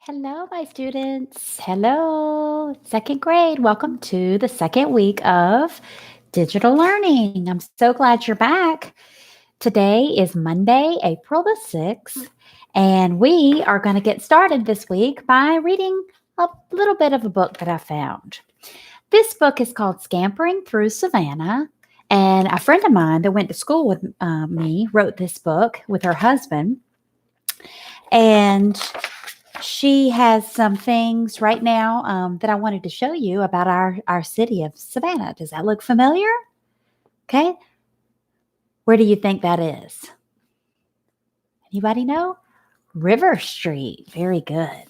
Hello, my students. Hello, second grade. Welcome to the second week of digital learning. I'm so glad you're back. Today is Monday, April the 6th, and we are going to get started this week by reading a little bit of a book that I found. This book is called Scampering Through Savannah, and a friend of mine that went to school with me wrote this book with her husband. And she has some things right now that I wanted to show you about our city of Savannah. Does that look familiar? Okay. Where do you think that is? Anybody know? River Street. Very good.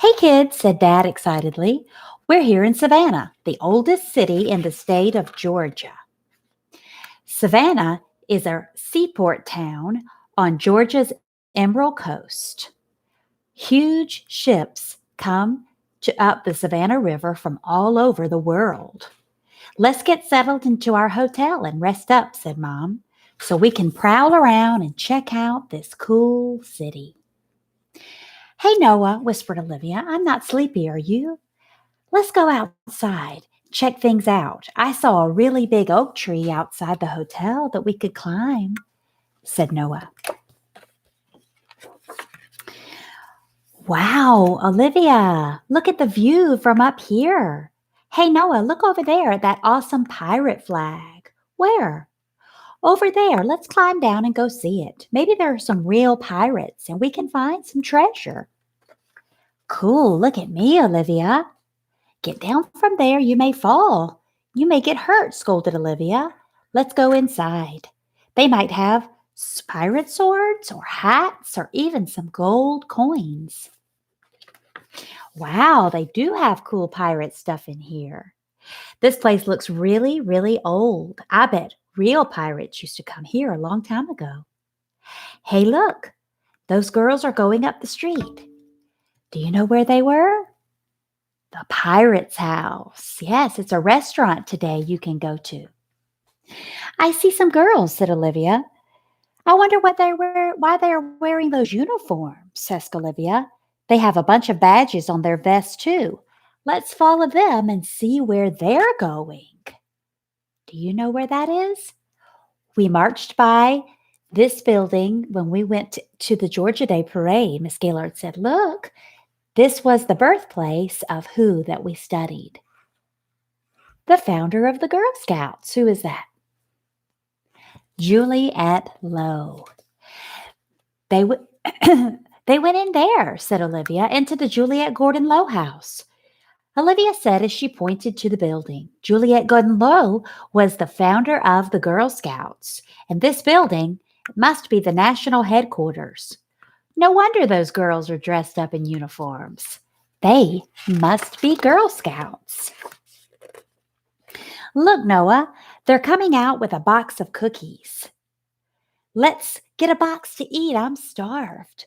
Hey, kids, said Dad excitedly. We're here in Savannah, the oldest city in the state of Georgia. Savannah is a seaport town on Georgia's Emerald Coast. Huge ships come up the Savannah River from all over the world. Let's get settled into our hotel and rest up, said Mom, so we can prowl around and check out this cool city. Hey, Noah, whispered Olivia, I'm not sleepy, are you? Let's go outside, check things out. I saw a really big oak tree outside the hotel that we could climb, said Noah. Wow, Olivia, look at the view from up here. Hey, Noah, look over there at that awesome pirate flag. Where? Over there. Let's climb down and go see it. Maybe there are some real pirates and we can find some treasure. Cool, look at me, Olivia. Get down from there, you may fall. You may get hurt, scolded Olivia. Let's go inside. They might have pirate swords or hats or even some gold coins. Wow, they do have cool pirate stuff in here. This place looks really, really old. I bet real pirates used to come here a long time ago. Hey, look, those girls are going up the street. Do you know where they were? The Pirate's House. Yes, it's a restaurant today you can go to. I see some girls, said Olivia. I wonder why they're wearing those uniforms, asked Olivia. They have a bunch of badges on their vests, too. Let's follow them and see where they're going. Do you know where that is? We marched by this building when we went to the Georgia Day Parade. Miss Gaylord said, look, this was the birthplace of who that we studied? The founder of the Girl Scouts. Who is that? Juliette Low. They went in there, said Olivia, into the Juliette Gordon Low house. Olivia said as she pointed to the building. Juliette Gordon Low was the founder of the Girl Scouts, and this building must be the national headquarters. No wonder those girls are dressed up in uniforms. They must be Girl Scouts. Look, Noah, they're coming out with a box of cookies. Let's get a box to eat. I'm starved.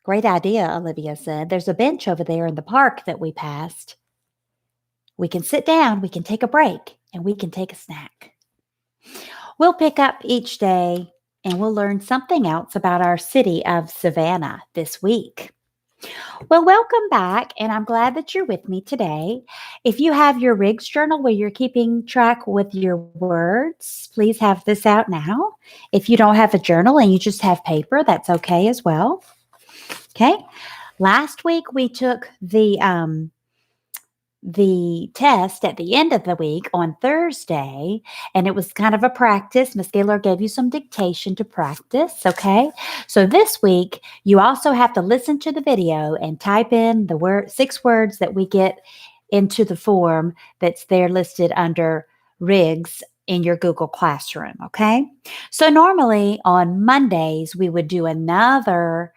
Great idea, Olivia said. There's a bench over there in the park that we passed. We can sit down, we can take a break, and we can take a snack. We'll pick up each day and we'll learn something else about our city of Savannah this week. Well, welcome back, and I'm glad that you're with me today. If you have your Riggs journal where you're keeping track with your words, please have this out now. If you don't have a journal and you just have paper, that's okay as well. Okay. Last week we took the test at the end of the week on Thursday, and it was kind of a practice. Miss Gaylord gave you some dictation to practice, okay? So this week, you also have to listen to the video and type in the 6 words that we get into the form that's there listed under Riggs in your Google Classroom, okay? So normally on Mondays, we would do another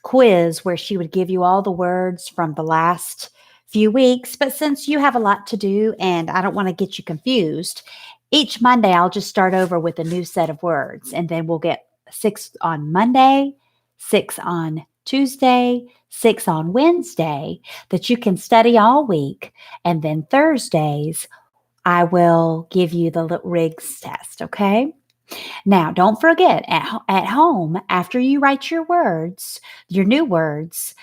quiz where she would give you all the words from the last few weeks, but since you have a lot to do and I don't want to get you confused, each Monday I'll just start over with a new set of words, and then we'll get 6 on Monday, 6 on Tuesday, 6 on Wednesday that you can study all week, and then Thursdays I will give you the Riggs test, okay? Now, don't forget at home, after you write your words, your new words,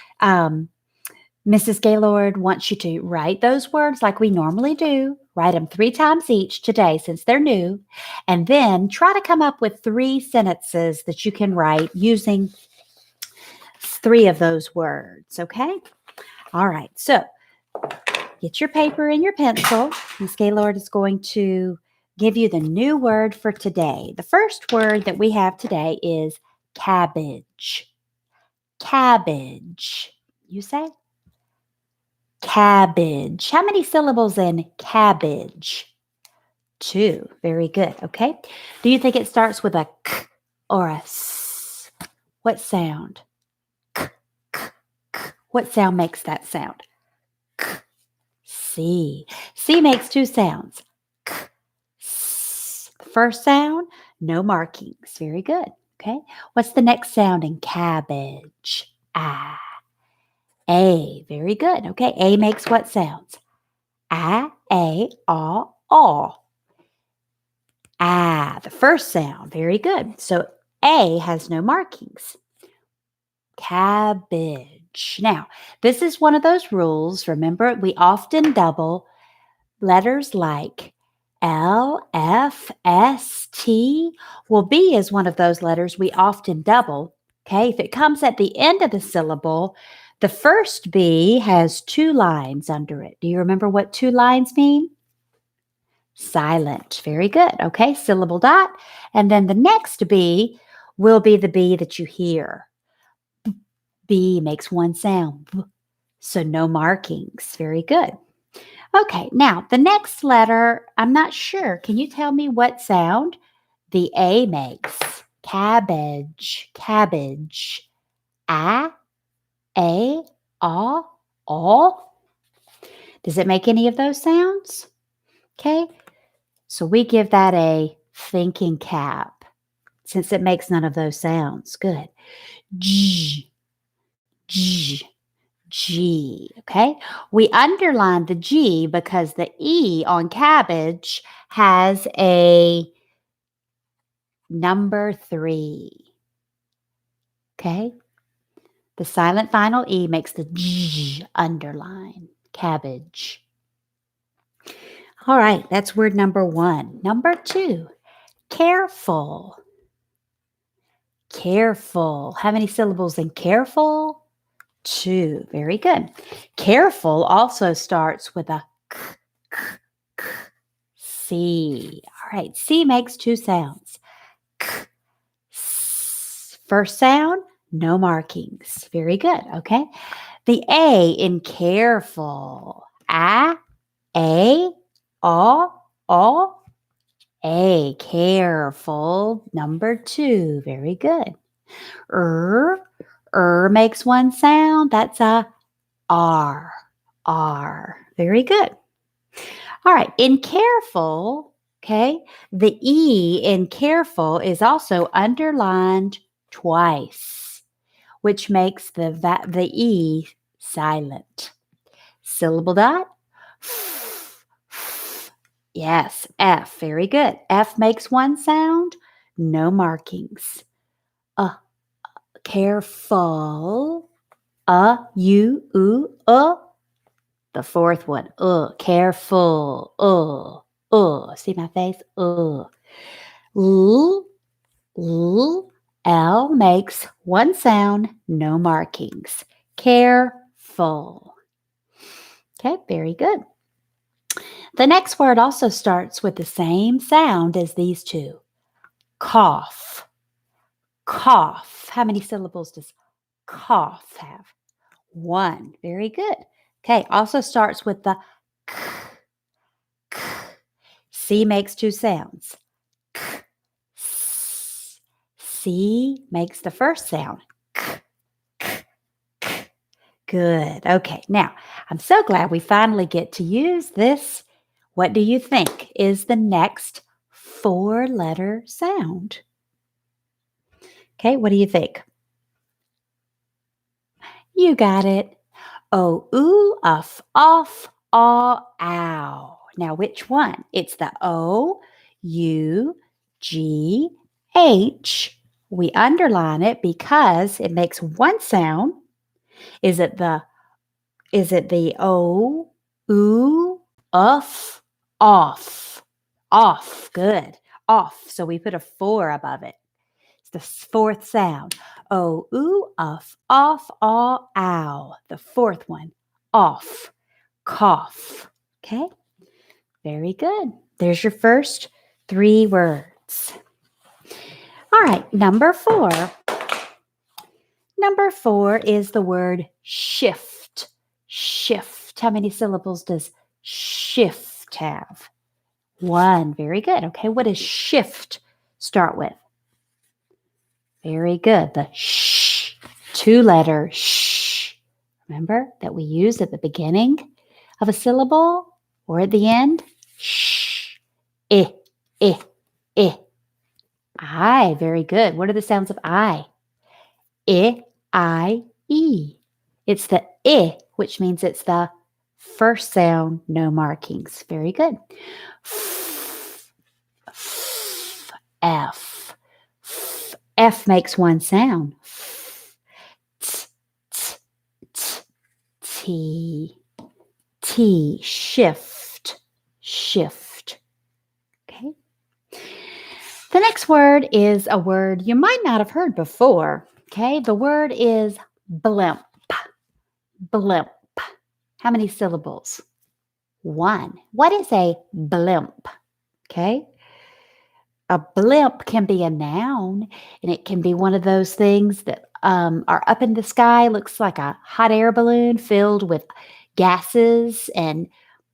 Mrs. Gaylord wants you to write those words like we normally do. Write them 3 times each today since they're new. And then try to come up with 3 sentences that you can write using 3 of those words. Okay? All right. So get your paper and your pencil. Miss Gaylord is going to give you the new word for today. The first word that we have today is cabbage. Cabbage. You say? Cabbage. How many syllables in cabbage? 2. Very good. Okay. Do you think it starts with a k or a s? What sound? K, k, k. What sound makes that sound? K. C. C makes 2 sounds. K, s. The first sound, no markings. Very good. Okay. What's the next sound in cabbage? Ah. A. Very good. Okay. A makes what sounds? A, aw. Ah, the first sound. Very good. So A has no markings. Cabbage. Now, this is one of those rules. Remember, we often double letters like L, F, S, T. Well, B is one of those letters we often double. Okay, if it comes at the end of the syllable, the first B has 2 lines under it. Do you remember what 2 lines mean? Silent. Very good. Okay, syllable dot. And then the next B will be the B that you hear. B makes 1 sound. B. So no markings. Very good. Okay, now the next letter, I'm not sure. Can you tell me what sound the A makes? Cabbage. Cabbage. A, aw, aw. Does it make any of those sounds? Okay, so we give that a thinking cap since it makes none of those sounds. Good. G, G, G. Okay. We underline the G because the E on cabbage has a number 3. Okay. The silent final E makes the G underline. Cabbage. All right. That's word number 1. Number 2, careful. Careful. How many syllables in careful? 2. Very good. Careful also starts with a k, k, k, C. All right. C makes 2 sounds. K, s. First sound, no markings. Very good. Okay. The A in careful. A, aw, aw. A, careful. Number 2. Very good. Makes 1 sound. That's a R. R. Very good. All right. In careful, okay, the E in careful is also underlined twice, which makes the E silent. Syllable dot. Yes, F. Very good. F makes 1 sound. No markings. Careful. U, the fourth one. Careful. See my face? L, L makes 1 sound, no markings. Careful. Okay, very good. The next word also starts with the same sound as these 2. Cough. Cough. How many syllables does cough have? 1. Very good. Okay, also starts with the k, k. C makes 2 sounds. K, s. C makes the first sound. K, k, k. Good. Okay, now I'm so glad we finally get to use this. What do you think is the next 4-letter sound? Okay, what do you think? You got it. O, oo, uff, off, aw, ow. Now, which one? It's the O, U, G-H. We underline it because it makes one sound. Is it the O, oo, uff, off? Off, good. Off. So we put a 4 above it. It's the fourth sound. O, oo, uff, off, aw, ow. The fourth one. Off. Cough. Okay? Very good. There's your first 3 words. All right, number 4. Number 4 is the word shift. Shift. How many syllables does shift have? 1. Very good. Okay, what does shift start with? Very good. The sh, 2-letter sh. Remember that we use at the beginning of a syllable or at the end? Sh, eh, eh, eh. I. Very good. What are the sounds of I? I, E. It's the I, which means it's the first sound, no markings. Very good. F. F makes one sound. T. T. Shift. Shift. Okay. The next word is a word you might not have heard before. Okay, the word is blimp. Blimp. How many syllables? 1. What is a blimp? Okay. A blimp can be a noun, and it can be one of those things that are up in the sky, looks like a hot air balloon filled with gases, and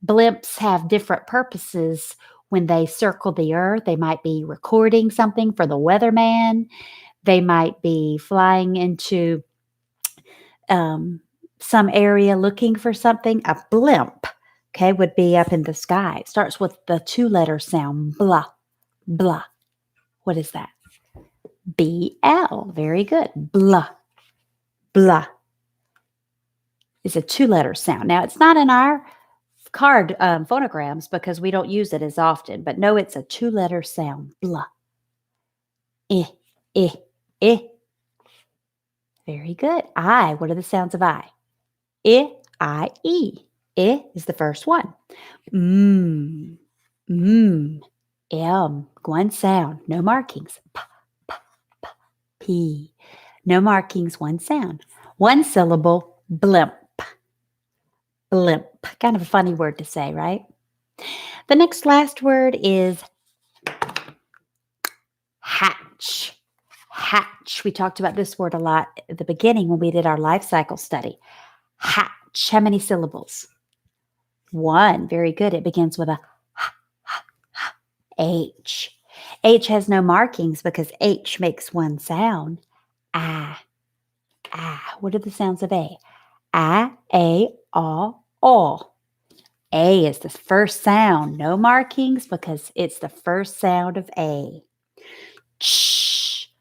blimps have different purposes when they circle the earth. They might be recording something for the weatherman. They might be flying into some area looking for something. A blimp, okay, would be up in the sky. It starts with the 2-letter sound, blah, blah. What is that? B-L. Very good. Blah, blah. It's a 2-letter sound. Now, it's not in our card phonograms because we don't use it as often, but no, it's a 2-letter sound. Blah. Eh, eh, eh. Very good. I. What are the sounds of I? I, I, E. I is the first one. M. One sound. No markings. P, p, p, P. No markings. One sound. One syllable. Blimp. Blimp. Kind of a funny word to say, right? The next last word is hatch. Hatch. We talked about this word a lot at the beginning when we did our life cycle study. Hatch. How many syllables? 1. Very good. It begins with a H. H has no markings because H makes one sound. Ah. Ah. What are the sounds of A? A, aw. A is the first sound. No markings because it's the first sound of A. Ch.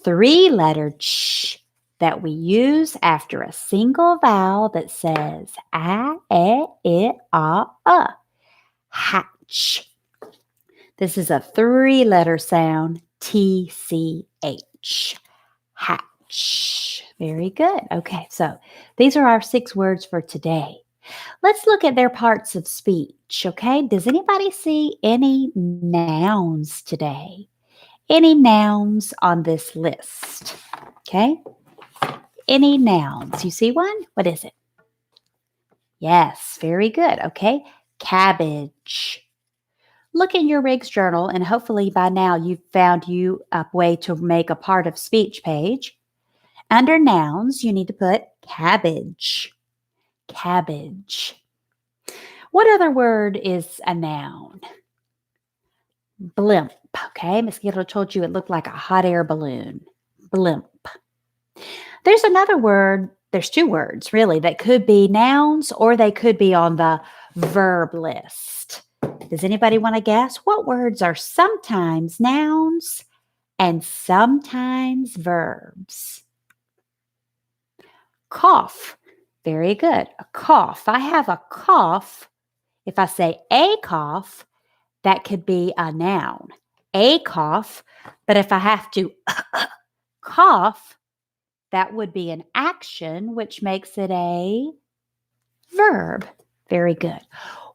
3-letter ch that we use after a single vowel that says I, Hatch. This is a 3-letter sound, TCH. Hatch. Very good. Okay, so these are our 6 words for today. Let's look at their parts of speech, okay? Does anybody see any nouns today? Any nouns on this list? Okay? Any nouns? You see one? What is it? Yes, very good. Okay. Cabbage. Look in your Riggs journal, and hopefully by now you've found you a way to make a part of speech page. Under nouns, you need to put cabbage. Cabbage. What other word is a noun? Blimp. Okay, Miss Gildo told you it looked like a hot air balloon. Blimp. There's another word, there's 2 words really that could be nouns or they could be on the verb list. Does anybody want to guess what words are sometimes nouns and sometimes verbs? Cough. Very good. A cough. I have a cough. If I say a cough, that could be a noun. a cough. But if I have to cough, that would be an action, which makes it a verb. Very good.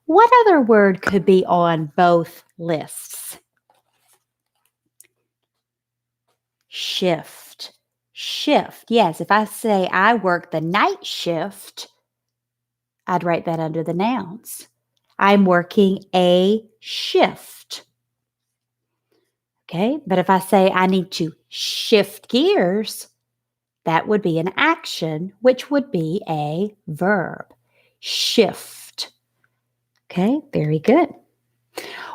What other word could be on both lists? Shift. Shift. Yes, if I say I work the night shift, I'd write that under the nouns. I'm working a shift. Okay, but if I say I need to shift gears, that would be an action, which would be a verb. Shift. Okay, very good.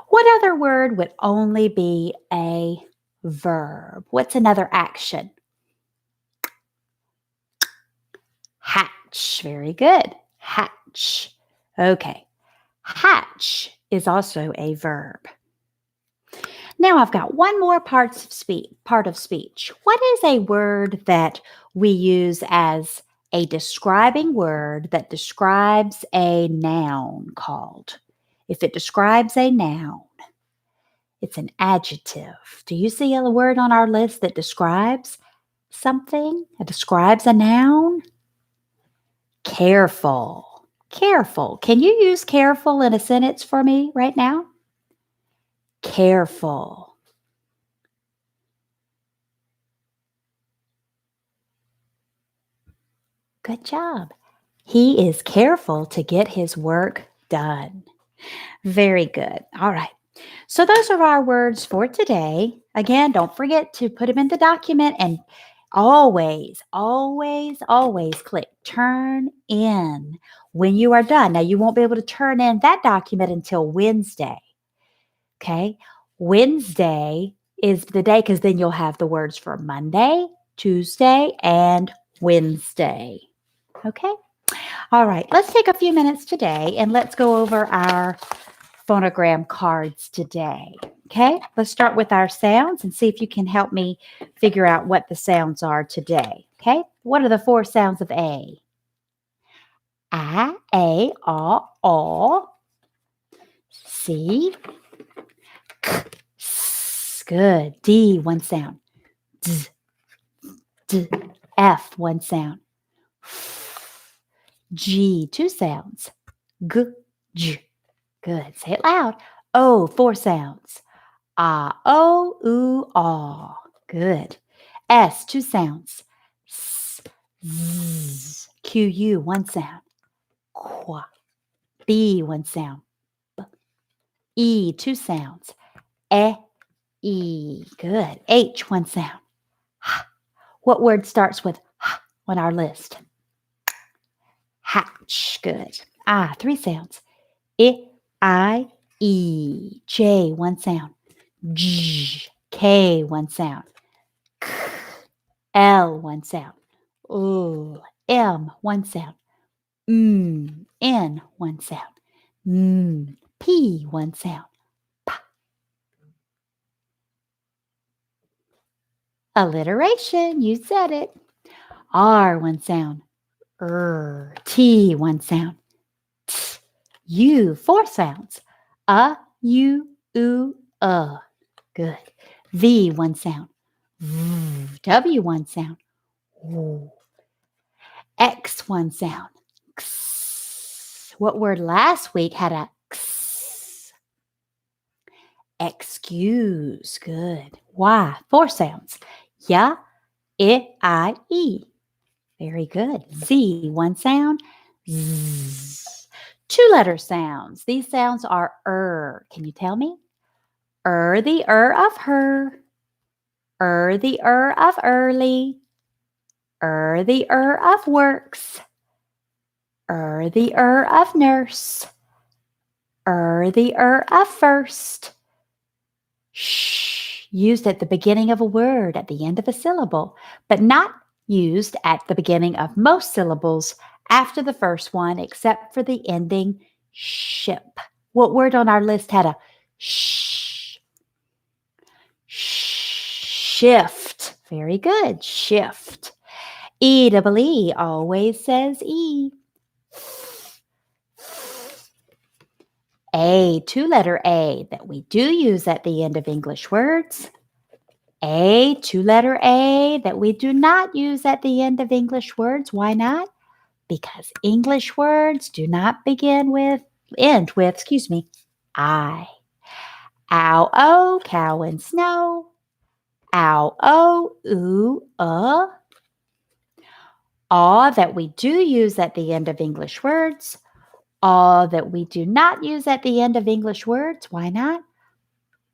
What other word would only be a verb? What's another action? Hatch. Very good. Hatch. Okay. Hatch is also a verb. Now I've got one more part of speech. What is a word that we use as a describing word that describes a noun called? If it describes a noun, it's an adjective. Do you see a word on our list that describes something? It describes a noun? Careful. Careful. Can you use careful in a sentence for me right now? Careful. Good job. He is careful to get his work done. Very good. All right. So those are our words for today. Again, don't forget to put them in the document and always, always, always click turn in when you are done. Now, you won't be able to turn in that document until Wednesday. Okay. Wednesday is the day because then you'll have the words for Monday, Tuesday, and Wednesday. Okay. All right. Let's take a few minutes today and let's go over our phonogram cards today. Okay. Let's start with our sounds and see if you can help me figure out what the sounds are today. Okay. What are the 4 sounds of A? A, aw. C, k, s. Good. D, 1 sound. D, d. F, 1 sound. G, 2 sounds. G, j. Good. Say it loud. O, 4 sounds. Ah, o, oo, aw. Good. S, 2 sounds. S, z. Q, u, 1 sound. Qua. B, 1 sound. B. E, 2 sounds. E, e. Good. H, 1 sound. H. What word starts with H on our list? Hatch. Good. I, 3 sounds. I, E. J, 1 sound. J, K, 1 sound. K, L, 1 sound. L, M, 1 sound. N, 1 sound. P, 1 sound. P. Alliteration. You said it. R, 1 sound. T, 1 sound. T, U, 4 sounds. U, oo, Good. V, 1 sound. V, W, 1 sound. Ooh. X, 1 sound. X. What word last week had a X? Excuse. Good. Y, 4 sounds. Ya, I, E. Very good. Z, 1 sound. Z. 2 letter sounds. These sounds are Can you tell me? The of her. The of early. The of works. The of nurse. The of first. Shh. Used at the beginning of a word, at the end of a syllable, but not used at the beginning of most syllables after the first one, except for the ending ship. What word on our list had a sh? Shift. Very good. Shift. E always says E. A, two-letter A that we do use at the end of English words. A, two-letter A that we do not use at the end of English words. Why not? Because English words do not end with, I. Ow, oh, cow and snow. Ow, oh, ooh, Aw that we do use at the end of English words. Aw that we do not use at the end of English words. Why not?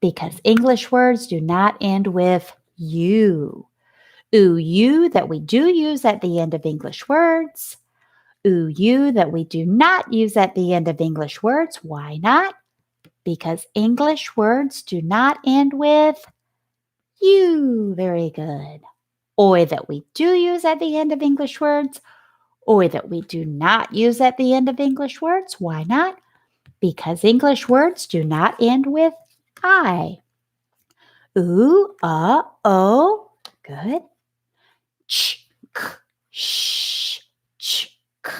Because English words do not end with you. Ooh, you that we do use at the end of English words. Ooh, you that we do not use at the end of English words. Why not? Because English words do not end with you. Very good. Oi that we do use at the end of English words. Oi that we do not use at the end of English words. Why not? Because English words do not end with I. Ooh, oh. Good. Ch, k, sh, ch, k,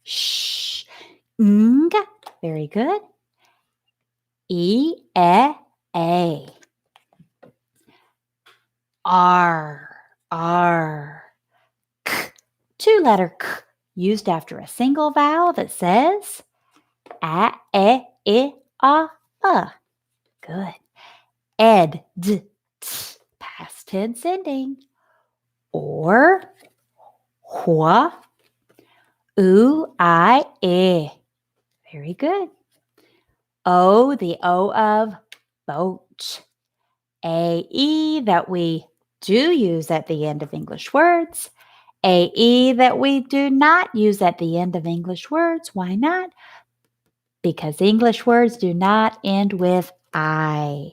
sh. Ng. Very good. E, a. R. K, two-letter K used after a single vowel that says a, e, a. Good. Ed, d, t, past tense ending. Or, hua, oo, I, e. Very good. O, the O of boat. A, e that we do use at the end of English words. A, e that we do not use at the end of English words. Why not? Because English words do not end with I.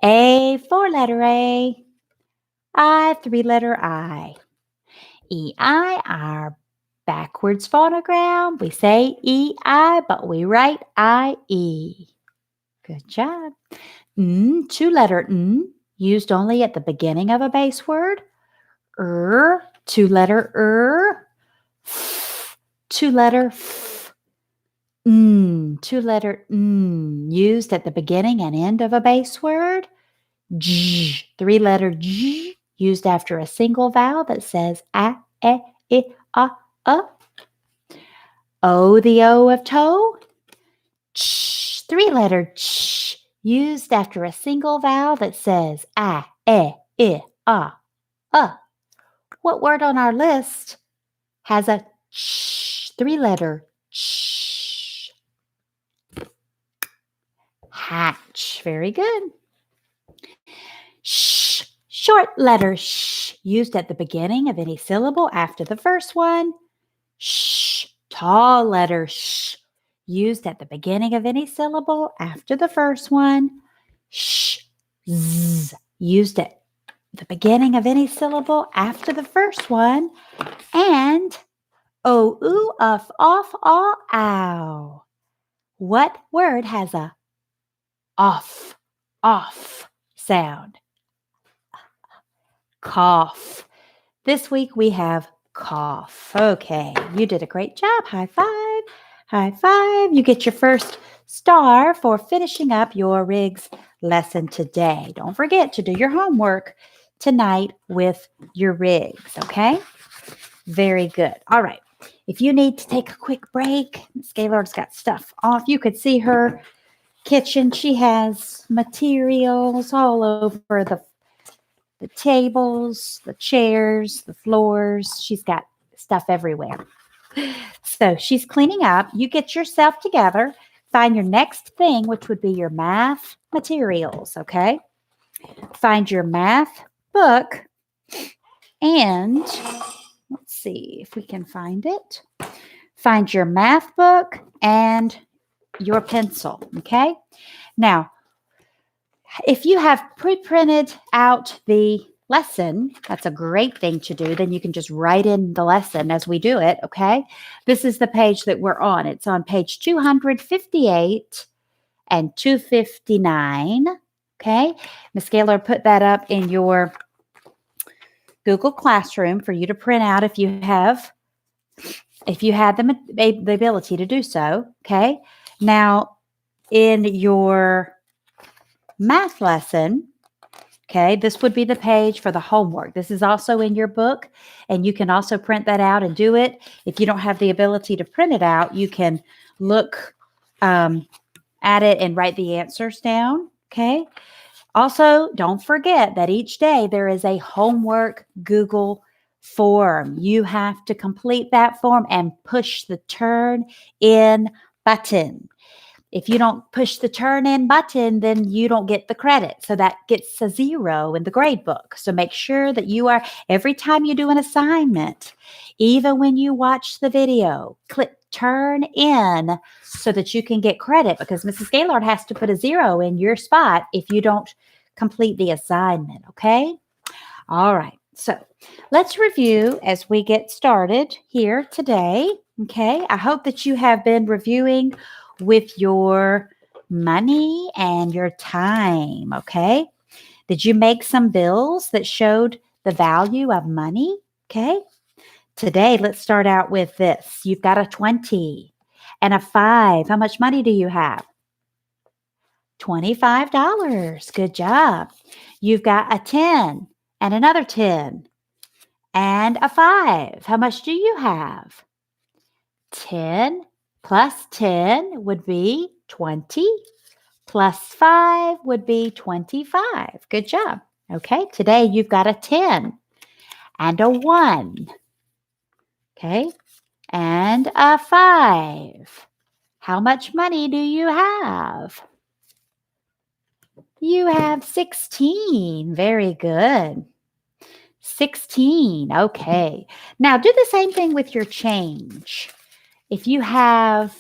A, four-letter A. I, three-letter I. E, I, our backwards phonogram. We say E, I, but we write I, E. Good job. N, two-letter N, used only at the beginning of a base word. Two-letter F, two-letter F. Two-letter N, used at the beginning and end of a base word. J, three-letter J, used after a single vowel that says a, e, a. O, the O of toe. Ch, three-letter Ch, used after a single vowel that says a, e, a. What word on our list has a ch, three-letter ch? Hatch. Very good. Sh, short letter sh, used at the beginning of any syllable after the first one. Sh, tall letter sh, used at the beginning of any syllable after the first one. Sh, z, used at the beginning of any syllable after the first one. And o, oo, uff, off, aw, ow. What word has a off sound? Cough. This week we have cough. Okay, you did a great job. High five. High five. You get your first star for finishing up your Riggs lesson today. Don't forget to do your homework tonight with your Riggs, okay? Very good. All right. If you need to take a quick break, Miss Gaylord's got stuff off. You could see her kitchen. She has materials all over the tables, the chairs, the floors. She's got stuff everywhere. So she's cleaning up. You get yourself together. Find your next thing, which would be your math materials, okay? Find your math book and let's see if we can find it. Find your math book and your pencil, okay? Now, if you have pre-printed out the lesson, that's a great thing to do. Then you can just write in the lesson as we do it, okay? This is the page that we're on. It's on page 258 and 259, okay? Miss Gaylord put that up in your Google Classroom for you to print out if you have the ability to do so, okay? Now, in your math lesson, okay, this would be the page for the homework. This is also in your book, and you can also print that out and do it. If you don't have the ability to print it out, you can look at it and write the answers down, okay? Also, don't forget that each day there is a homework Google form. You have to complete that form and push the turn in button. If you don't push the turn in button, then you don't get the credit. So that gets a 0 in the grade book. So make sure that you are, every time you do an assignment, even when you watch the video, click turn in so that you can get credit, because Mrs. Gaylord has to put a 0 in your spot if you don't complete the assignment. Okay. All right. So let's review as we get started here today. Okay. I hope that you have been reviewing with your money and your time. Okay. Did you make some bills that showed the value of money? Okay. Today, let's start out with this. You've got a 20 and a 5. How much money do you have? $25. Good job. You've got a 10 and another 10 and a 5. How much do you have? 10 plus 10 would be 20. Plus 5 would be 25. Good job. Okay, today you've got a 10 and a 1. Okay, and a 5. How much money do you have? You have 16. Very good. 16. Okay. Now do the same thing with your change. If you have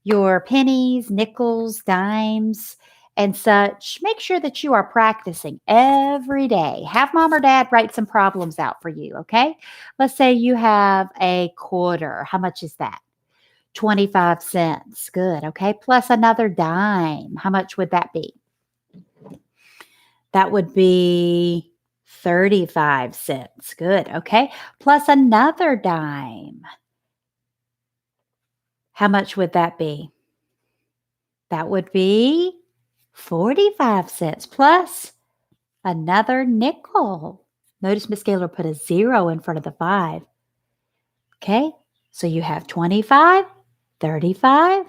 your pennies, nickels, dimes, and such, make sure that you are practicing every day. Have mom or dad write some problems out for you, okay? Let's say you have a quarter. How much is that? 25 cents. Good, okay? Plus another dime. How much would that be? That would be 35 cents. Good, okay? Plus another dime. How much would that be? That would be 45 cents plus another nickel. Notice Miss Gaylord put a 0 in front of the 5. Okay, so you have 25, 35,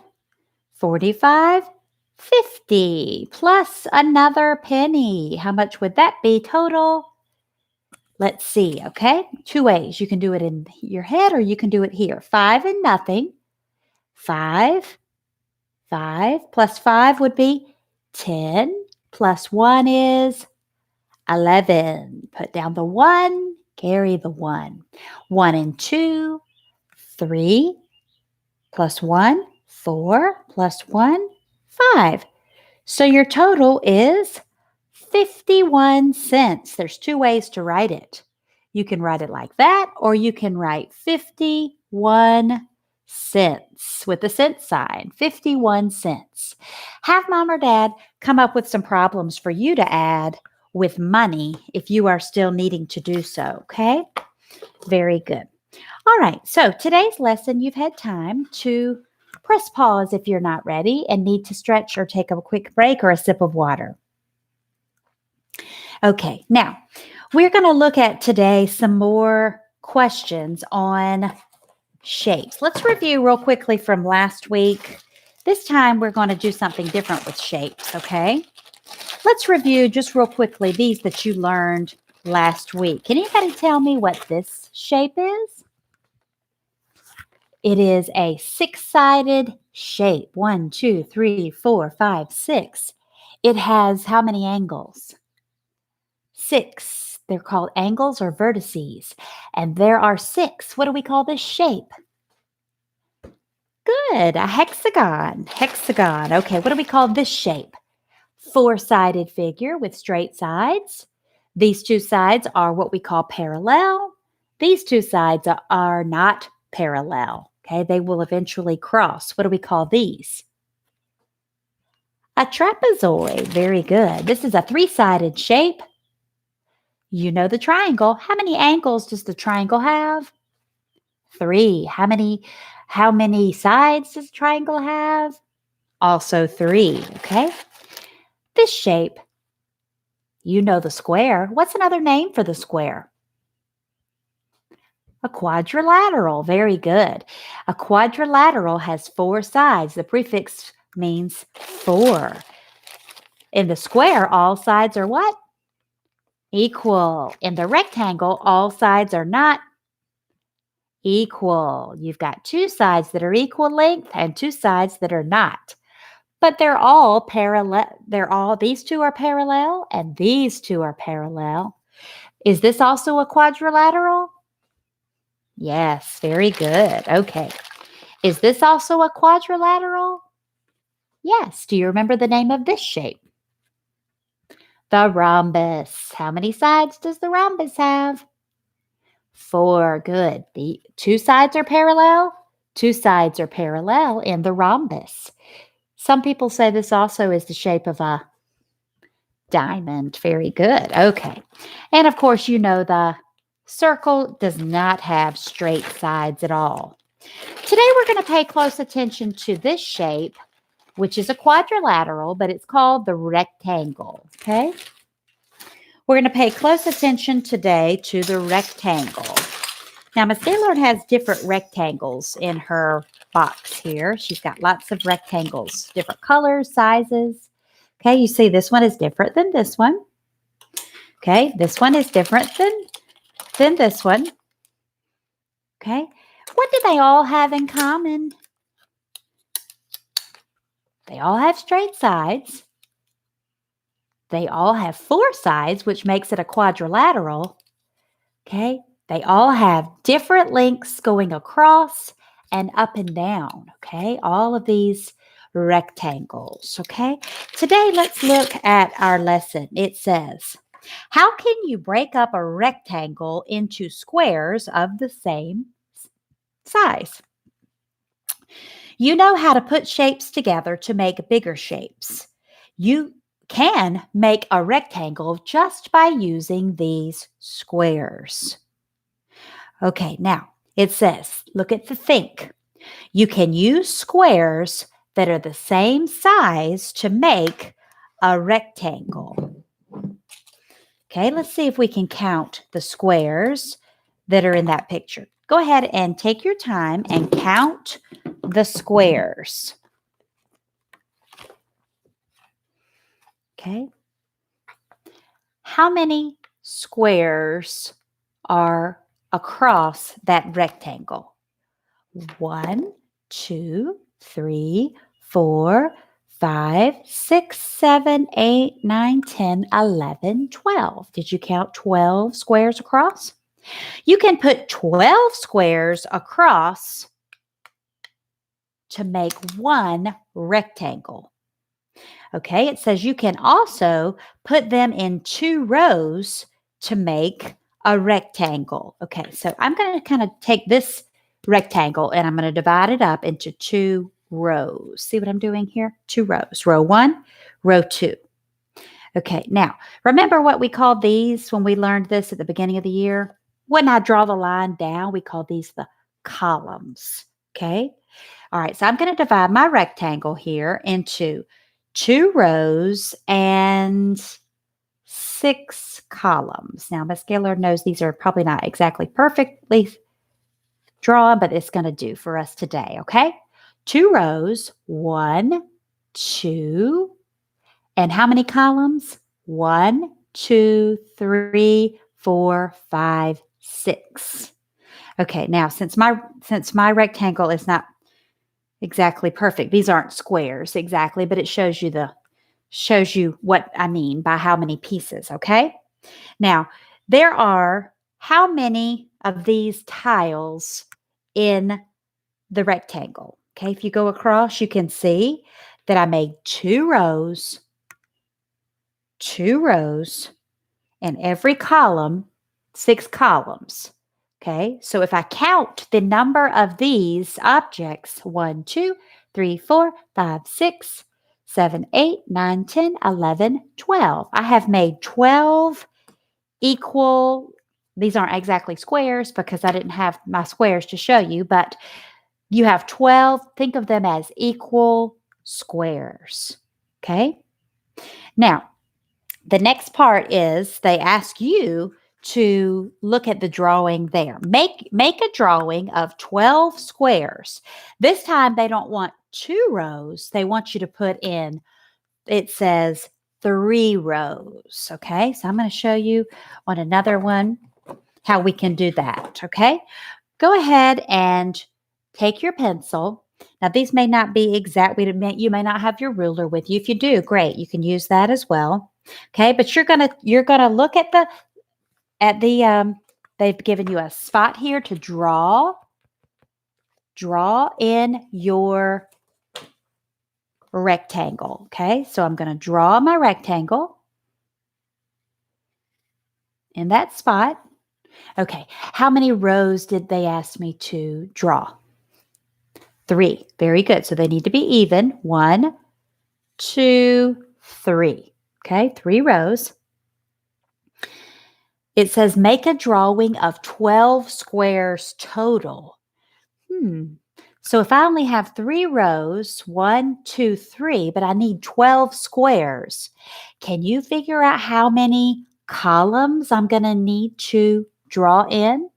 45, 50 plus another penny. How much would that be total? Let's see, okay? 2 ways. You can do it in your head or you can do it here. 5 and nothing. 5. 5 plus 5 would be 10 plus 1 is 11. Put down the 1, carry the 1. 1 and 2, 3 plus 1, 4 plus 1, 5. So your total is 51 cents. There's 2 ways to write it. You can write it like that, or you can write 51 cents with the cent sign, 51 cents. Have mom or dad come up with some problems for you to add with money if you are still needing to do so, okay? Very good. All right, so today's lesson, you've had time to press pause if you're not ready and need to stretch or take a quick break or a sip of water. Okay, now we're going to look at today some more questions on shapes. Let's review real quickly from last week. This time we're going to do something different with shapes, okay? Let's review just real quickly these that you learned last week. Can anybody tell me what this shape is? It is a 6-sided shape. 1, 2, 3, 4, 5, 6. It has how many angles? 6. They're called angles or vertices. And there are 6. What do we call this shape? Good, a hexagon. Hexagon. Okay, what do we call this shape? 4-sided figure with straight sides. These 2 sides are what we call parallel. These 2 sides are not parallel. Okay, they will eventually cross. What do we call these? A trapezoid. Very good. This is a 3-sided shape. You know the triangle. How many angles does the triangle have? 3. How many sides does the triangle have? also 3, okay? This shape, you know the square. What's another name for the square? A quadrilateral. Very good. A quadrilateral has 4 sides. The prefix means 4. In the square, all sides are what? Equal. In the rectangle, all sides are not equal. You've got 2 sides that are equal length and 2 sides that are not. But they're all parallel. These two are parallel and these two are parallel. Is this also a quadrilateral? Yes, very good. Okay. Is this also a quadrilateral? Yes. Do you remember the name of this shape? The rhombus. How many sides does the rhombus have? 4. Good. The 2 sides are parallel. 2 sides are parallel in the rhombus. Some people say this also is the shape of a diamond. Very good. Okay. And of course, you know the circle does not have straight sides at all. Today, we're going to pay close attention to this shape, which is a quadrilateral, but it's called the rectangle. Okay. We're going to pay close attention today to the rectangle. Now, Miss Gaylord has different rectangles in her box here. She's got lots of rectangles, different colors, sizes. Okay, you see this one is different than this one. Okay, this one is different than this one. Okay, what do they all have in common? They all have straight sides. They all have 4 sides, which makes it a quadrilateral. Okay, they all have different lengths going across and up and down. Okay, all of these rectangles. Okay, today let's look at our lesson. It says, how can you break up a rectangle into squares of the same size? You know how to put shapes together to make bigger shapes. You can make a rectangle just by using these squares. Okay, now it says, look at the think. You can use squares that are the same size to make a rectangle. Okay, let's see if we can count the squares that are in that picture. Go ahead and take your time and count the squares. Okay. How many squares are across that rectangle? 1, 2, 3, 4, 5, 6, 7, 8, 9, 10, 11, 12. Did you count 12 squares across? You can put 12 squares across to make one rectangle. Okay, it says you can also put them in 2 rows to make a rectangle. Okay, so I'm going to kind of take this rectangle and I'm going to divide it up into 2 rows. See what I'm doing here? 2 rows. Row 1, row 2. Okay, now remember what we called these when we learned this at the beginning of the year? When I draw the line down, we call these the columns. Okay, all right, so I'm going to divide my rectangle here into 2 rows and 6 columns. Now, Miss Gaylord knows these are probably not exactly perfectly drawn, but it's going to do for us today, okay? 2 rows, 1, 2, and how many columns? 1, 2, 3, 4, 5, 6. Okay, now since my rectangle is not exactly perfect, these aren't squares exactly, but it shows you what I mean by how many pieces, okay? Now, there are how many of these tiles in the rectangle? Okay, if you go across, you can see that I made 2 rows, and every column, 6 columns. Okay, so if I count the number of these objects, 1, 2, 3, 4, 5, 6, 7, 8, 9, 10, 11, 12. I have made 12 equal, these aren't exactly squares because I didn't have my squares to show you, but you have 12, think of them as equal squares. Okay? Now, the next part is they ask you to look at the drawing there. Make a drawing of 12 squares. This time they don't want 2 rows. They want you to put in, it says 3 rows. Okay, so I'm going to show you on another one how we can do that. Okay, go ahead and take your pencil. Now, these may not be exact. You may not have your ruler with you. If you do, great. You can use that as well. Okay, but you're gonna look at the they've given you a spot here to draw in your rectangle. Okay, so I'm gonna draw my rectangle in that spot. Okay, how many rows did they ask me to draw? 3. Very good. So they need to be even. 1, 2, 3. Okay, 3 rows. It says make a drawing of 12 squares total. So if I only have 3 rows, 1, 2, 3, but I need 12 squares, can you figure out how many columns I'm going to need to draw in?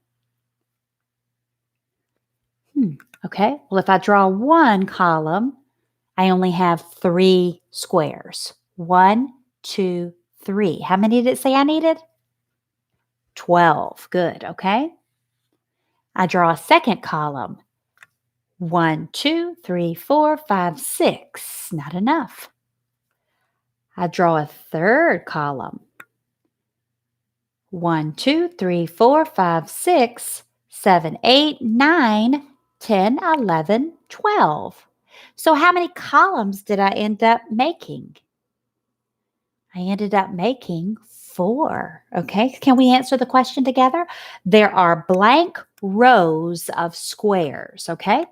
Okay, well, if I draw 1 column, I only have 3 squares. 1, 2, 3. How many did it say I needed? 12. Good, okay. I draw a second column. 1, 2, 3, 4, 5, 6. Not enough. I draw a third column. 1, 2, 3, 4, 5, 6, 7, 8, 9, 10, 11, 12. So how many columns did I end up making? I ended up making 4. Okay, can we answer the question together? There are blank rows of squares, okay?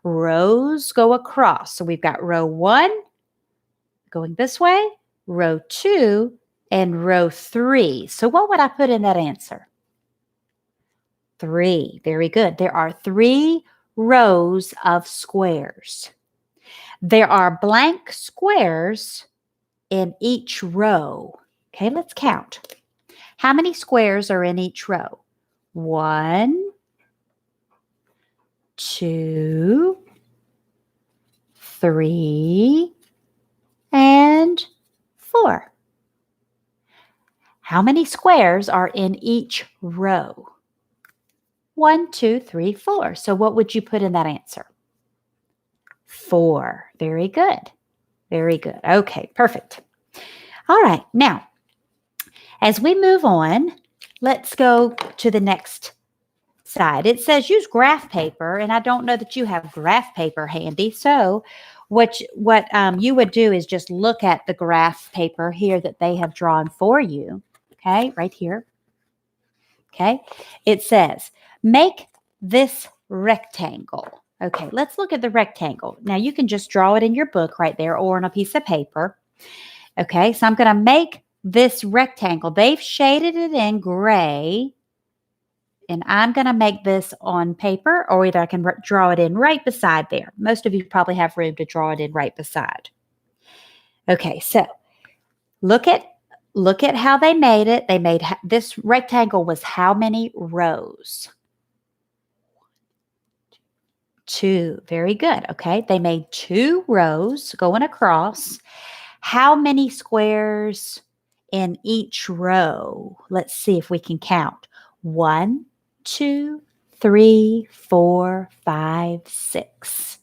Rows go across. So we've got row 1 going this way, row 2, and row 3. So what would I put in that answer? 3. Very good. There are 3 rows of squares. There are blank squares in each row. Okay, let's count. How many squares are in each row? 1, 2, 3, and 4. How many squares are in each row? 1, 2, 3, 4. So what would you put in that answer? 4. Very good. Very good. Okay, perfect. All right, now, as we move on, let's go to the next side. It says use graph paper, and I don't know that you have graph paper handy. So what you would do is just look at the graph paper here that they have drawn for you. Okay, right here. Okay, it says make this rectangle. Okay, let's look at the rectangle. Now you can just draw it in your book right there or on a piece of paper. Okay, so I'm going to make this rectangle. They've shaded it in gray. And I'm going to make this on paper, or either I can draw it in right beside there. Most of you probably have room to draw it in right beside. Okay, so look at how they made it. They made this rectangle was how many rows? 2. Very good. Okay, they made 2 rows going across. How many squares in each row? Let's see if we can count. 1, 2, 3, 4, 5, 6.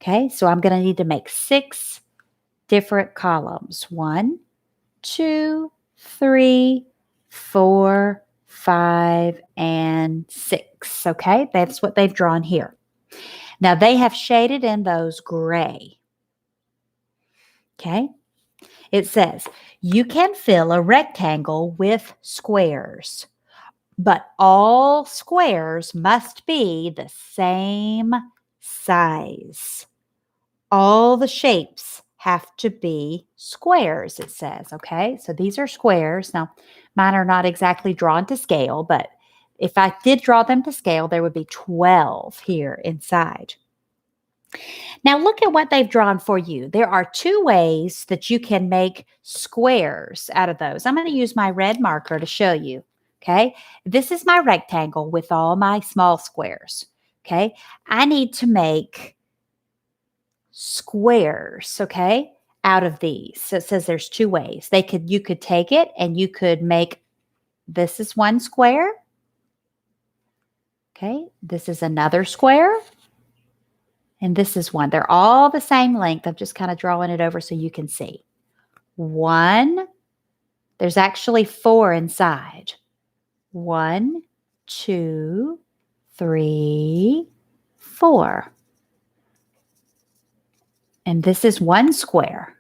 Okay, so I'm going to need to make 6 different columns. 1, 2, 3, 4, 5, and 6. Okay, that's what they've drawn here. Now they have shaded in those gray. Okay, it says you can fill a rectangle with squares, but all squares must be the same size. All the shapes have to be squares, it says, okay? So these are squares. Now, mine are not exactly drawn to scale, but if I did draw them to scale, there would be 12 here inside. Now look at what they've drawn for you. There are two ways that you can make squares out of those. I'm going to use my red marker to show you. Okay. This is my rectangle with all my small squares. Okay. I need to make squares. Okay. Out of these. So it says there's two ways. You could take it and you could make, this is one square. Okay. This is another square. And this is one. They're all the same length. I'm just kind of drawing it over so you can see. One, there's actually four inside. 1, 2, 3, 4. And this is one square,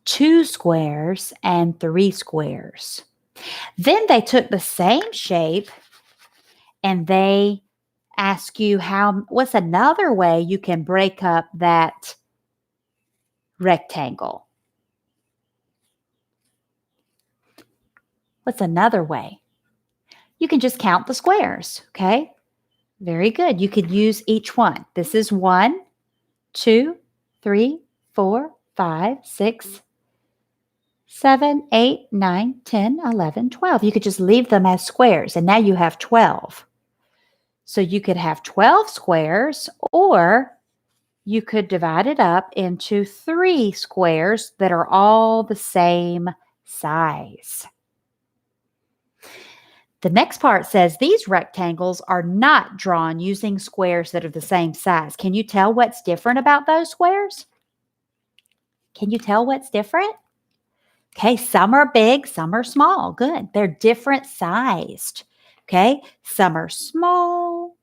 two squares, and three squares. Then they took the same shape and they ask you what's another way you can break up that rectangle? What's another way? You can just count the squares, okay? Very good. You could use each one. This is 1, 2, 3, 4, 5, 6, 7, 8, 9, 10, 11, 12. You could just leave them as squares, and now you have 12. So you could have 12 squares, or you could divide it up into 3 squares that are all the same size. The next part says these rectangles are not drawn using squares that are the same size. Can you tell what's different about those squares? Can you tell what's different? Okay, some are big, some are small. Good. They're different sized. Okay, some are small,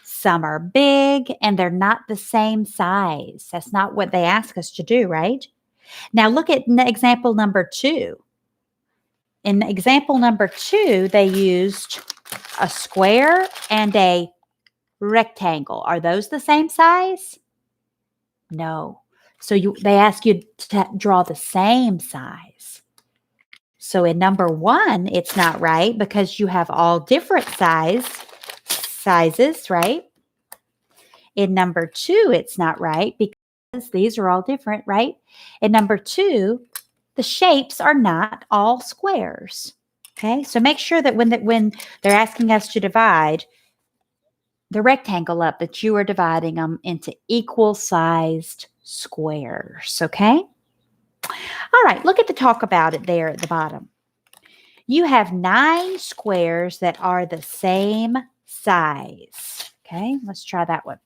some are big, and they're not the same size. That's not what they ask us to do, right? Now look at example number 2. In example number 2, they used a square and a rectangle. Are those the same size? No. So they ask you to draw the same size. So in number 1, it's not right because you have all different sizes, right? In number 2, it's not right because these are all different, right? In number 2, the shapes are not all squares. Okay, so make sure that when they're asking us to divide the rectangle up, that you are dividing them into equal sized squares. Okay. All right, look at the talk about it there at the bottom. You have 9 squares that are the same size. Okay, let's try that one.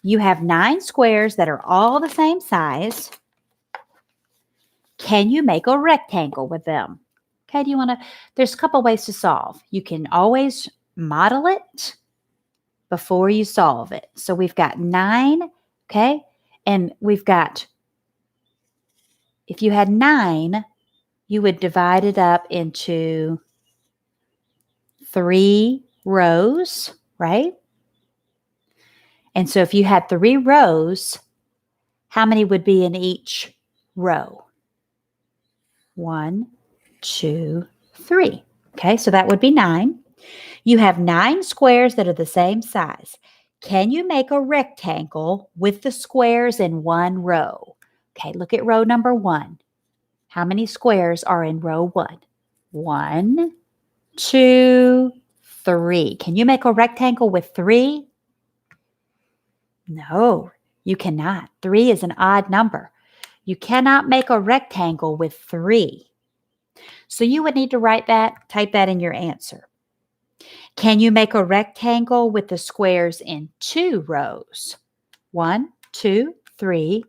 You have 9 squares that are all the same size. Can you make a rectangle with them? Okay, there's a couple ways to solve. You can always model it before you solve it. So we've got 9, okay? And we've got, if you had 9, you would divide it up into 3 rows, right? And so if you had 3 rows, how many would be in each row? 1, 2, 3. Okay, so that would be 9. You have 9 squares that are the same size. Can you make a rectangle with the squares in one row? Okay, look at row number 1. How many squares are in row 1? 1, 2, 3. Can you make a rectangle with 3? No, you cannot. 3 is an odd number. You cannot make a rectangle with 3. So you would need to type that in your answer. Can you make a rectangle with the squares in 2 rows? 1, 2, 3,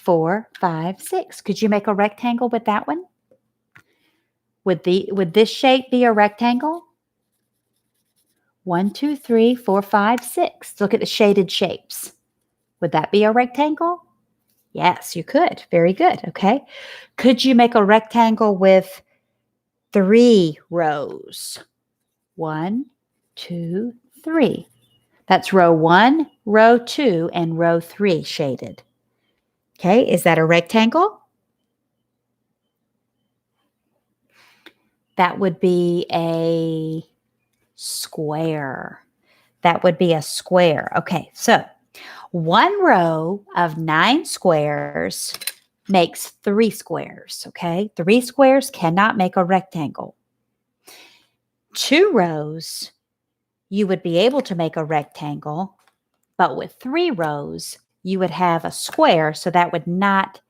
4, 5, 6. Could you make a rectangle with that one? Would this shape be a rectangle? 1, 2, 3, 4, 5, 6. Look at the shaded shapes. Would that be a rectangle? Yes, you could. Very good. Okay. Could you make a rectangle with 3 rows? 1, 2, 3. That's row 1, row 2, and row 3 shaded. Okay, is that a rectangle? That would be a square. That would be a square. Okay, so 1 row of 9 squares makes 3 squares, okay? 3 squares cannot make a rectangle. 2 rows, you would be able to make a rectangle, but with 3 rows, you would have a square, so that would not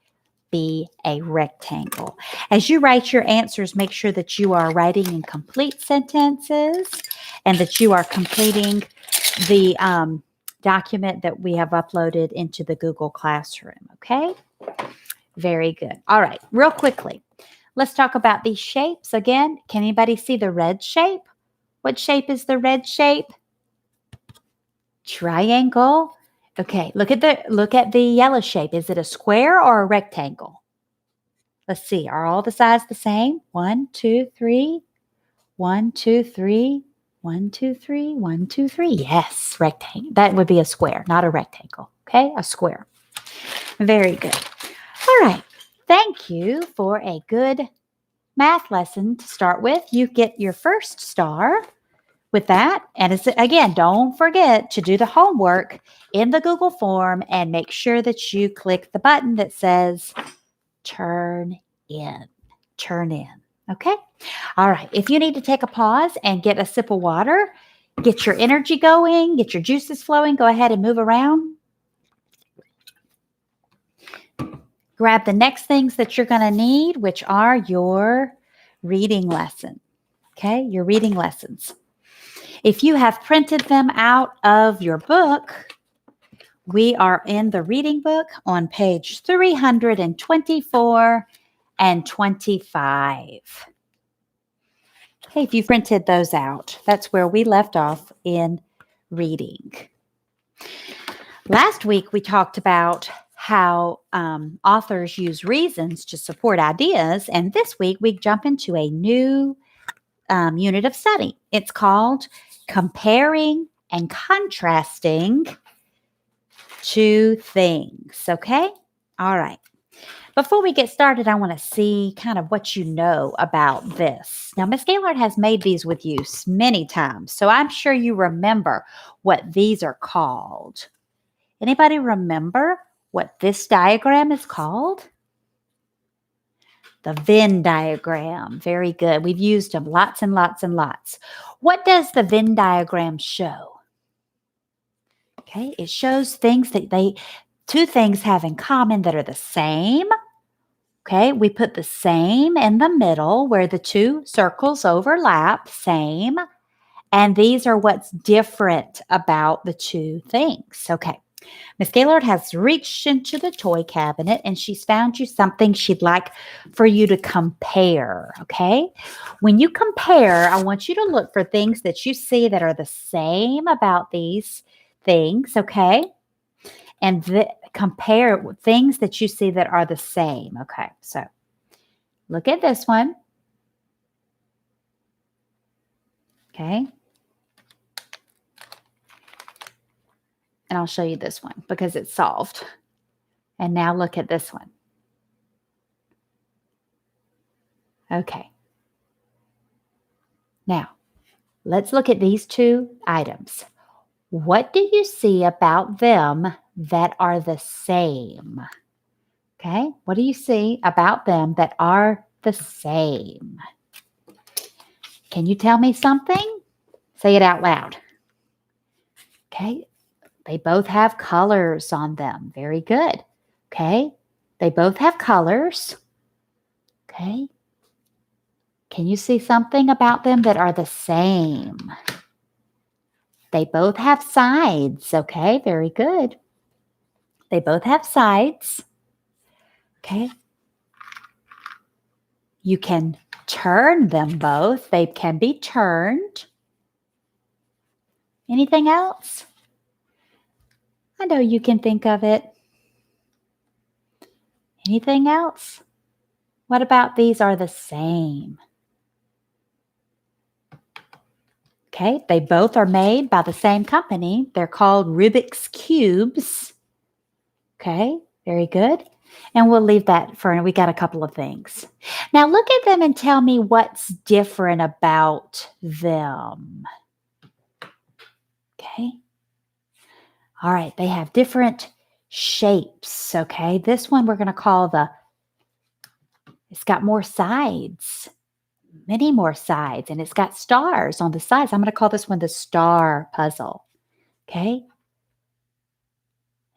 be a rectangle. As you write your answers, make sure that you are writing in complete sentences and that you are completing the document that we have uploaded into the Google Classroom, okay? Very good. All right, real quickly, let's talk about these shapes again. Can anybody see the red shape? What shape is the red shape? Triangle. Okay, look at the yellow shape. Is it a square or a rectangle? Let's see. Are all the sides the same? 1, 2, 3. 1, 2, 3. 1, 2, 3. 1, 2, 3. Yes, rectangle. That would be a square, not a rectangle. Okay, a square. Very good. All right. Thank you for a good math lesson to start with. You get your first star with that. And again, don't forget to do the homework in the Google form and make sure that you click the button that says turn in. Turn in. Okay? All right. If you need to take a pause and get a sip of water, get your energy going, get your juices flowing, go ahead and move around. Grab the next things that you're going to need, which are your reading lesson. Okay? Your reading lessons. If you have printed them out of your book, we are in the reading book on page 324 and 25. Okay, if you printed those out, that's where we left off in reading. Last week, we talked about how authors use reasons to support ideas, and this week we jump into a new unit of study. It's called Comparing and Contrasting Two Things, okay? All right. Before we get started, I want to see kind of what you know about this. Now, Miss Gaylord has made these with you many times, so I'm sure you remember what these are called. Anybody remember what this diagram is called? The Venn diagram. Very good. We've used them lots and lots and lots. What does the Venn diagram show? Okay, it shows things that two things have in common that are the same. Okay, we put the same in the middle where the two circles overlap, same. And these are what's different about the two things. Okay, Miss Gaylord has reached into the toy cabinet and she's found you something she'd like for you to compare. Okay, when you compare, I want you to look for things that you see that are the same about these things. Okay, and compare things that you see that are the same. Okay, so look at this one. Okay. And I'll show you this one because it's solved. And now look at this one. Okay. Now, let's look at these two items. What do you see about them that are the same? Okay. What do you see about them that are the same? Can you tell me something? Say it out loud. Okay. They both have colors on them. Very good. Okay. They both have colors. Okay. Can you see something about them that are the same? They both have sides. Okay. Very good. They both have sides. Okay. You can turn them both. They can be turned. Anything else? I know you can think of it. Anything else? What about these are the same? Okay, they both are made by the same company. They're called Rubik's Cubes. Okay, very good. And we'll leave that for, we got a couple of things. Now look at them and tell me what's different about them. Okay. All right. They have different shapes. Okay. This one we're going to call it's got more sides, many more sides, and it's got stars on the sides. I'm going to call this one the star puzzle. Okay.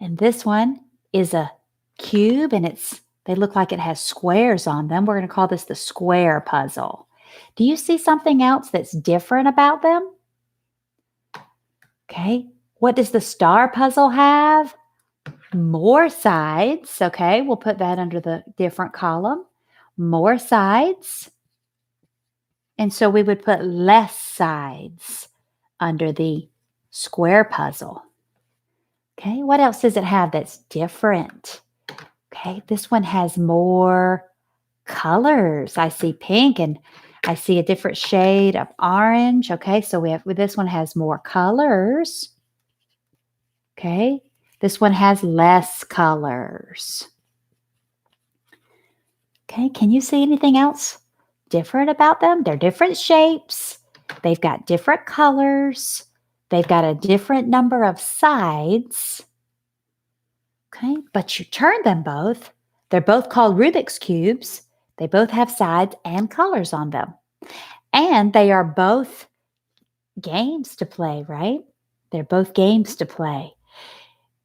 And this one is a cube, and they look like it has squares on them. We're going to call this the square puzzle. Do you see something else that's different about them? Okay. What does the star puzzle have? More sides. Okay. We'll put that under the different column. More sides. And so we would put less sides under the square puzzle. Okay. What else does it have that's different? Okay. This one has more colors. I see pink and I see a different shade of orange. Okay. So this one has more colors. Okay. This one has less colors. Okay. Can you see anything else different about them? They're different shapes. They've got different colors. They've got a different number of sides. Okay. But you turn them both. They're both called Rubik's Cubes. They both have sides and colors on them. And they are both games to play, right? They're both games to play.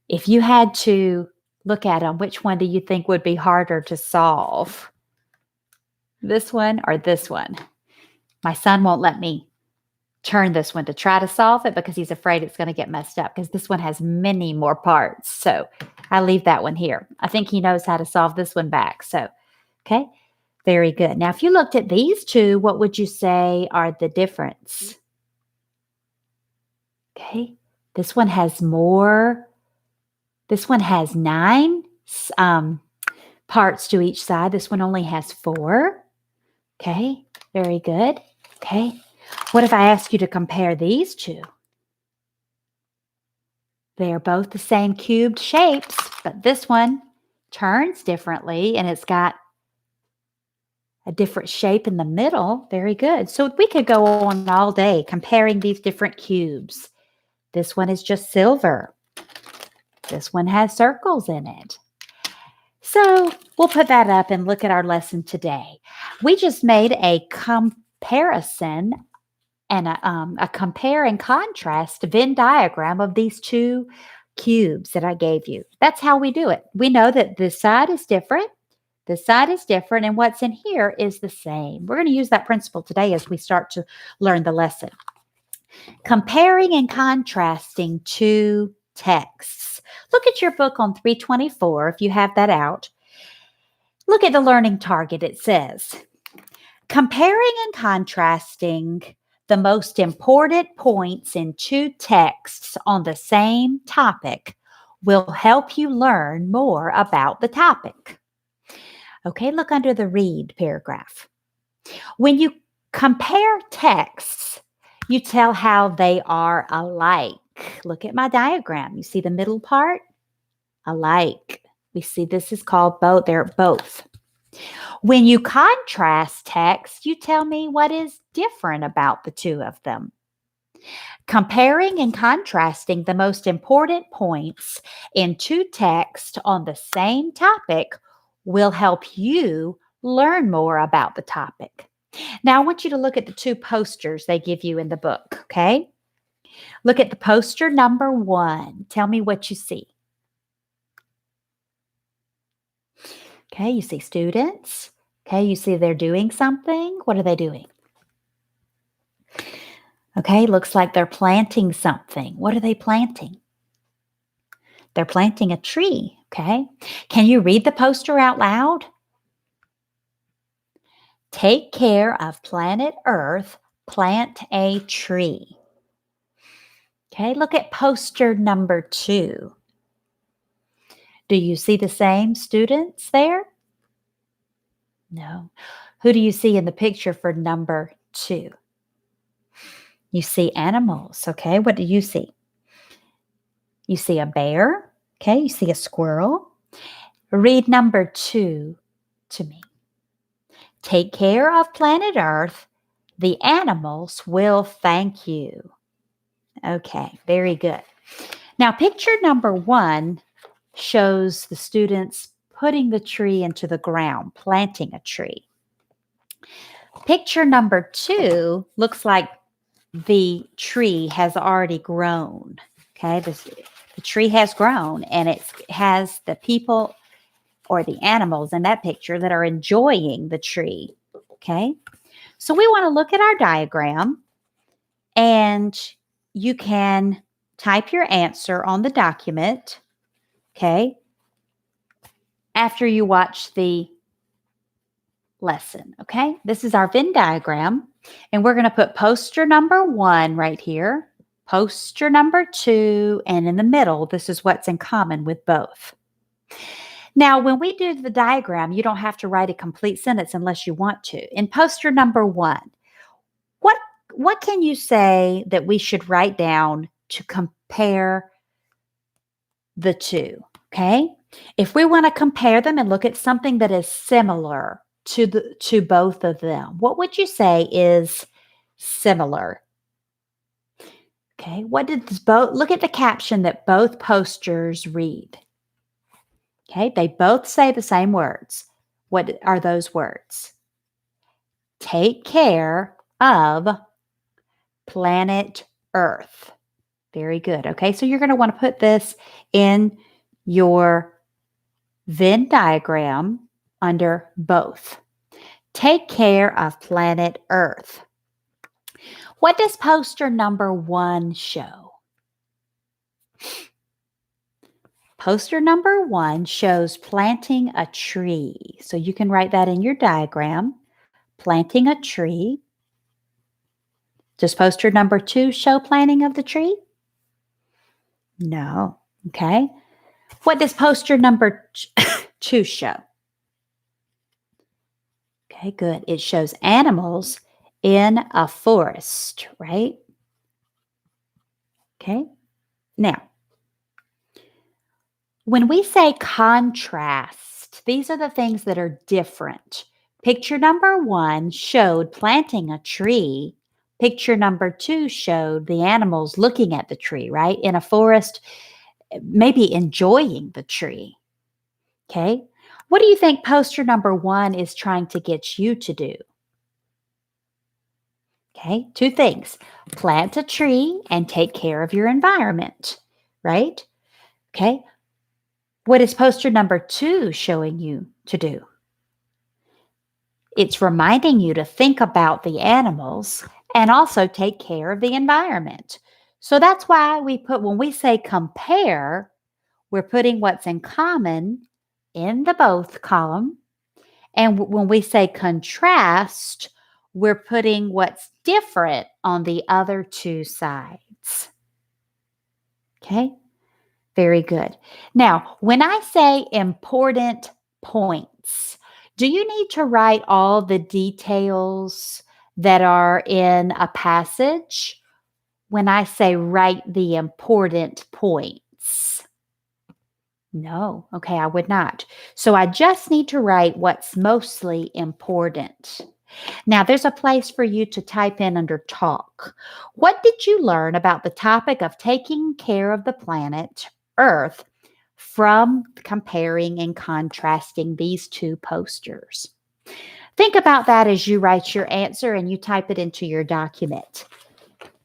If you had to look at them, which one do you think would be harder to solve? This one or this one? My son won't let me turn this one to try to solve it because he's afraid it's going to get messed up because this one has many more parts. So I leave that one here. I think he knows how to solve this one back. So, okay. Very good. Now, if you looked at these two, what would you say are the difference? Okay. This one has more. This one has 9 parts to each side. This one only has 4. Okay. Very good. Okay. What if I ask you to compare these two? They are both the same cubed shapes, but this one turns differently and it's got a different shape in the middle. Very good. So we could go on all day comparing these different cubes. This one is just silver. This one has circles in it. So we'll put that up and look at our lesson today. We just made a comparison and a compare and contrast Venn diagram of these two cubes that I gave you. That's how we do it. We know that this side is different. This side is different, and what's in here is the same. We're going to use that principle today as we start to learn the lesson. Comparing and contrasting two texts. Look at your book on 324 if you have that out. Look at the learning target. It says, comparing and contrasting the most important points in two texts on the same topic will help you learn more about the topic. Okay, look under the read paragraph. When you compare texts, you tell how they are alike. Look at my diagram. You see the middle part? Alike. We see this is called both. They're both. When you contrast text, you tell me what is different about the two of them. Comparing and contrasting the most important points in two texts on the same topic will help you learn more about the topic. Now, I want you to look at the two posters they give you in the book, okay? Look at the poster number 1. Tell me what you see. Okay, you see students. Okay, you see they're doing something. What are they doing? Okay, looks like they're planting something. What are they planting? They're planting a tree, okay? Can you read the poster out loud? Take care of planet Earth, plant a tree. Okay, look at poster number 2. Do you see the same students there? No. Who do you see in the picture for number 2? You see animals, okay? What do you see? You see a bear, okay? You see a squirrel. Read number 2 to me. Take care of planet Earth. The animals will thank you. Okay, very good. Now, picture number 1 shows the students putting the tree into the ground, planting a tree. Picture number 2 looks like the tree has already grown. Okay, the tree has grown and it has the people or the animals in that picture that are enjoying the tree. Okay, so we want to look at our diagram and you can type your answer on the document. Okay, after you watch the lesson. Okay, this is our Venn diagram, and we're going to put poster number 1 right here, poster number 2, and in the middle, this is what's in common with both. Now, when we do the diagram, you don't have to write a complete sentence unless you want to. In poster number 1, what can you say that we should write down to compare the two? Okay, if we want to compare them and look at something that is similar to both of them, what would you say is similar? Okay, what did both look at the caption that both posters read? Okay, they both say the same words. What are those words? Take care of planet Earth. Very good. Okay, so you're going to want to put this in your Venn diagram under both. Take care of planet Earth. What does poster number 1 show? Poster number 1 shows planting a tree. So you can write that in your diagram. Planting a tree. Does poster number 2 show planting of the tree? No. Okay. What does poster number 2 show? Okay, good. It shows animals in a forest, right? Okay. Now, when we say contrast, these are the things that are different. Picture number 1 showed planting a tree. Picture number 2 showed the animals looking at the tree, right? In a forest, maybe enjoying the tree. Okay. What do you think poster number 1 is trying to get you to do? Okay, 2 things. Plant a tree and take care of your environment, right? Okay. What is poster number 2 showing you to do? It's reminding you to think about the animals and also take care of the environment. So that's why when we say compare, we're putting what's in common in the both column. And when we say contrast, we're putting what's different on the other 2 sides. Okay, very good. Now, when I say important points, do you need to write all the details that are in a passage? When I say write the important points? No, okay, I would not. So I just need to write what's mostly important. Now, there's a place for you to type in under talk. What did you learn about the topic of taking care of the planet Earth from comparing and contrasting these 2 posters? Think about that as you write your answer and you type it into your document.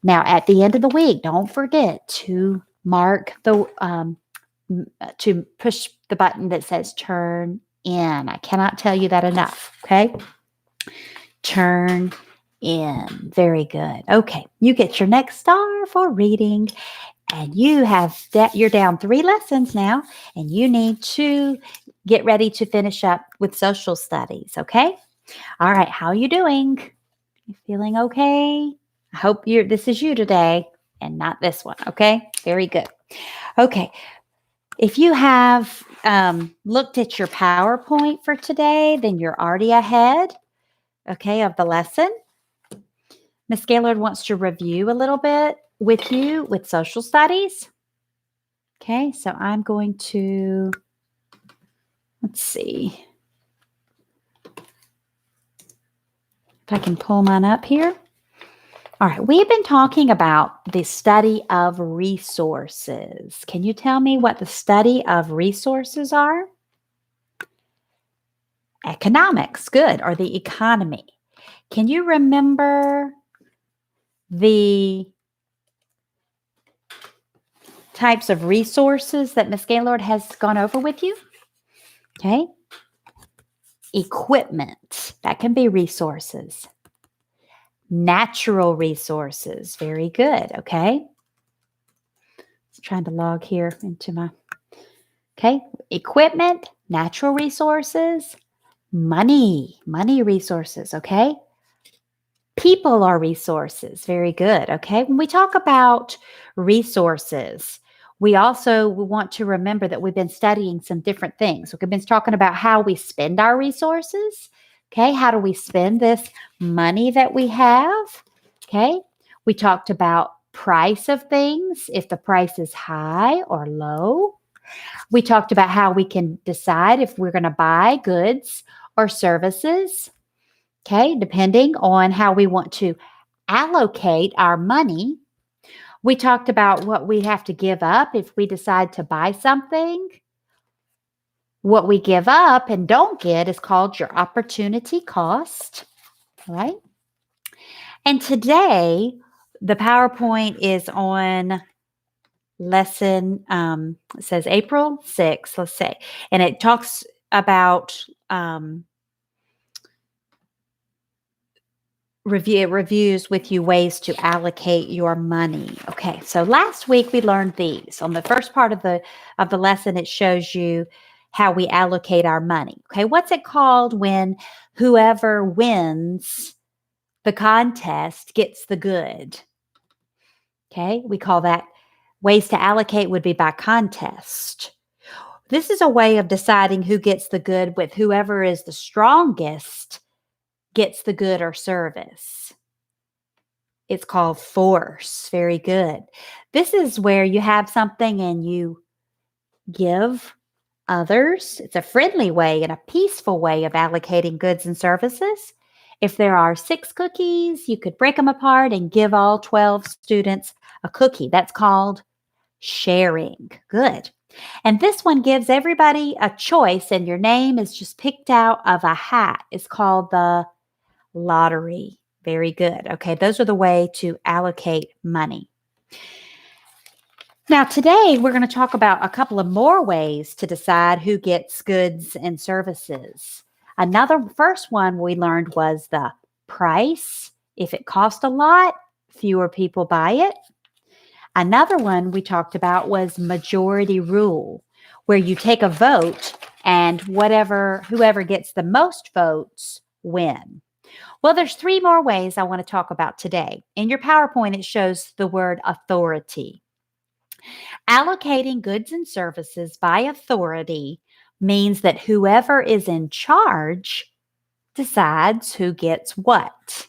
Now, at the end of the week, don't forget to mark to push the button that says turn in. I cannot tell you that enough. Okay. Turn in. Very good. Okay. You get your next star for reading. And you're down 3 lessons now, and you need to get ready to finish up with social studies. Okay. All right. How are you doing? You feeling okay? I hope this is you today and not this one. Okay. Very good. Okay. If you have looked at your PowerPoint for today, then you're already ahead, okay, of the lesson. Miss Gaylord wants to review a little bit with you with social studies. Okay, so I'm going to, let's see if I can pull mine up here. All right, we've been talking about the study of resources. Can you tell me what the study of resources are? Economics, good, or the economy. Can you remember the types of resources that Miss Gaylord has gone over with you? Okay. Equipment, that can be resources. Natural resources, very good, okay. Just trying to log here into my, okay. Equipment, natural resources, money resources, okay. People are resources. Very good. Okay. When we talk about resources, we also want to remember that we've been studying some different things. We've been talking about how we spend our resources. Okay. How do we spend this money that we have? Okay. We talked about price of things, if the price is high or low. We talked about how we can decide if we're going to buy goods or services. Okay. Depending on how we want to allocate our money. We talked about what we have to give up if we decide to buy something. What we give up and don't get is called your opportunity cost, right? And today, the PowerPoint is on lesson, it says April 6th, let's say, and it talks about reviews with you ways to allocate your money. Okay, so last week we learned these. On the first part of the lesson, it shows you how we allocate our money. Okay, what's it called when whoever wins the contest gets the good? Okay, we call that ways to allocate would be by contest. This is a way of deciding who gets the good with whoever is the strongest gets the good or service. It's called force. Very good. This is where you have something and you give others. It's a friendly way and a peaceful way of allocating goods and services. If there are 6 cookies, you could break them apart and give all 12 students a cookie. That's called sharing. Good. And this one gives everybody a choice, and your name is just picked out of a hat. It's called the lottery. Very good. Okay, those are the way to allocate money. Now, today we're going to talk about a couple of more ways to decide who gets goods and services. First one we learned was the price. If it costs a lot, fewer people buy it. Another one we talked about was majority rule, where you take a vote and whoever gets the most votes win. Well, there's 3 more ways I want to talk about today. In your PowerPoint, it shows the word authority. Allocating goods and services by authority means that whoever is in charge decides who gets what.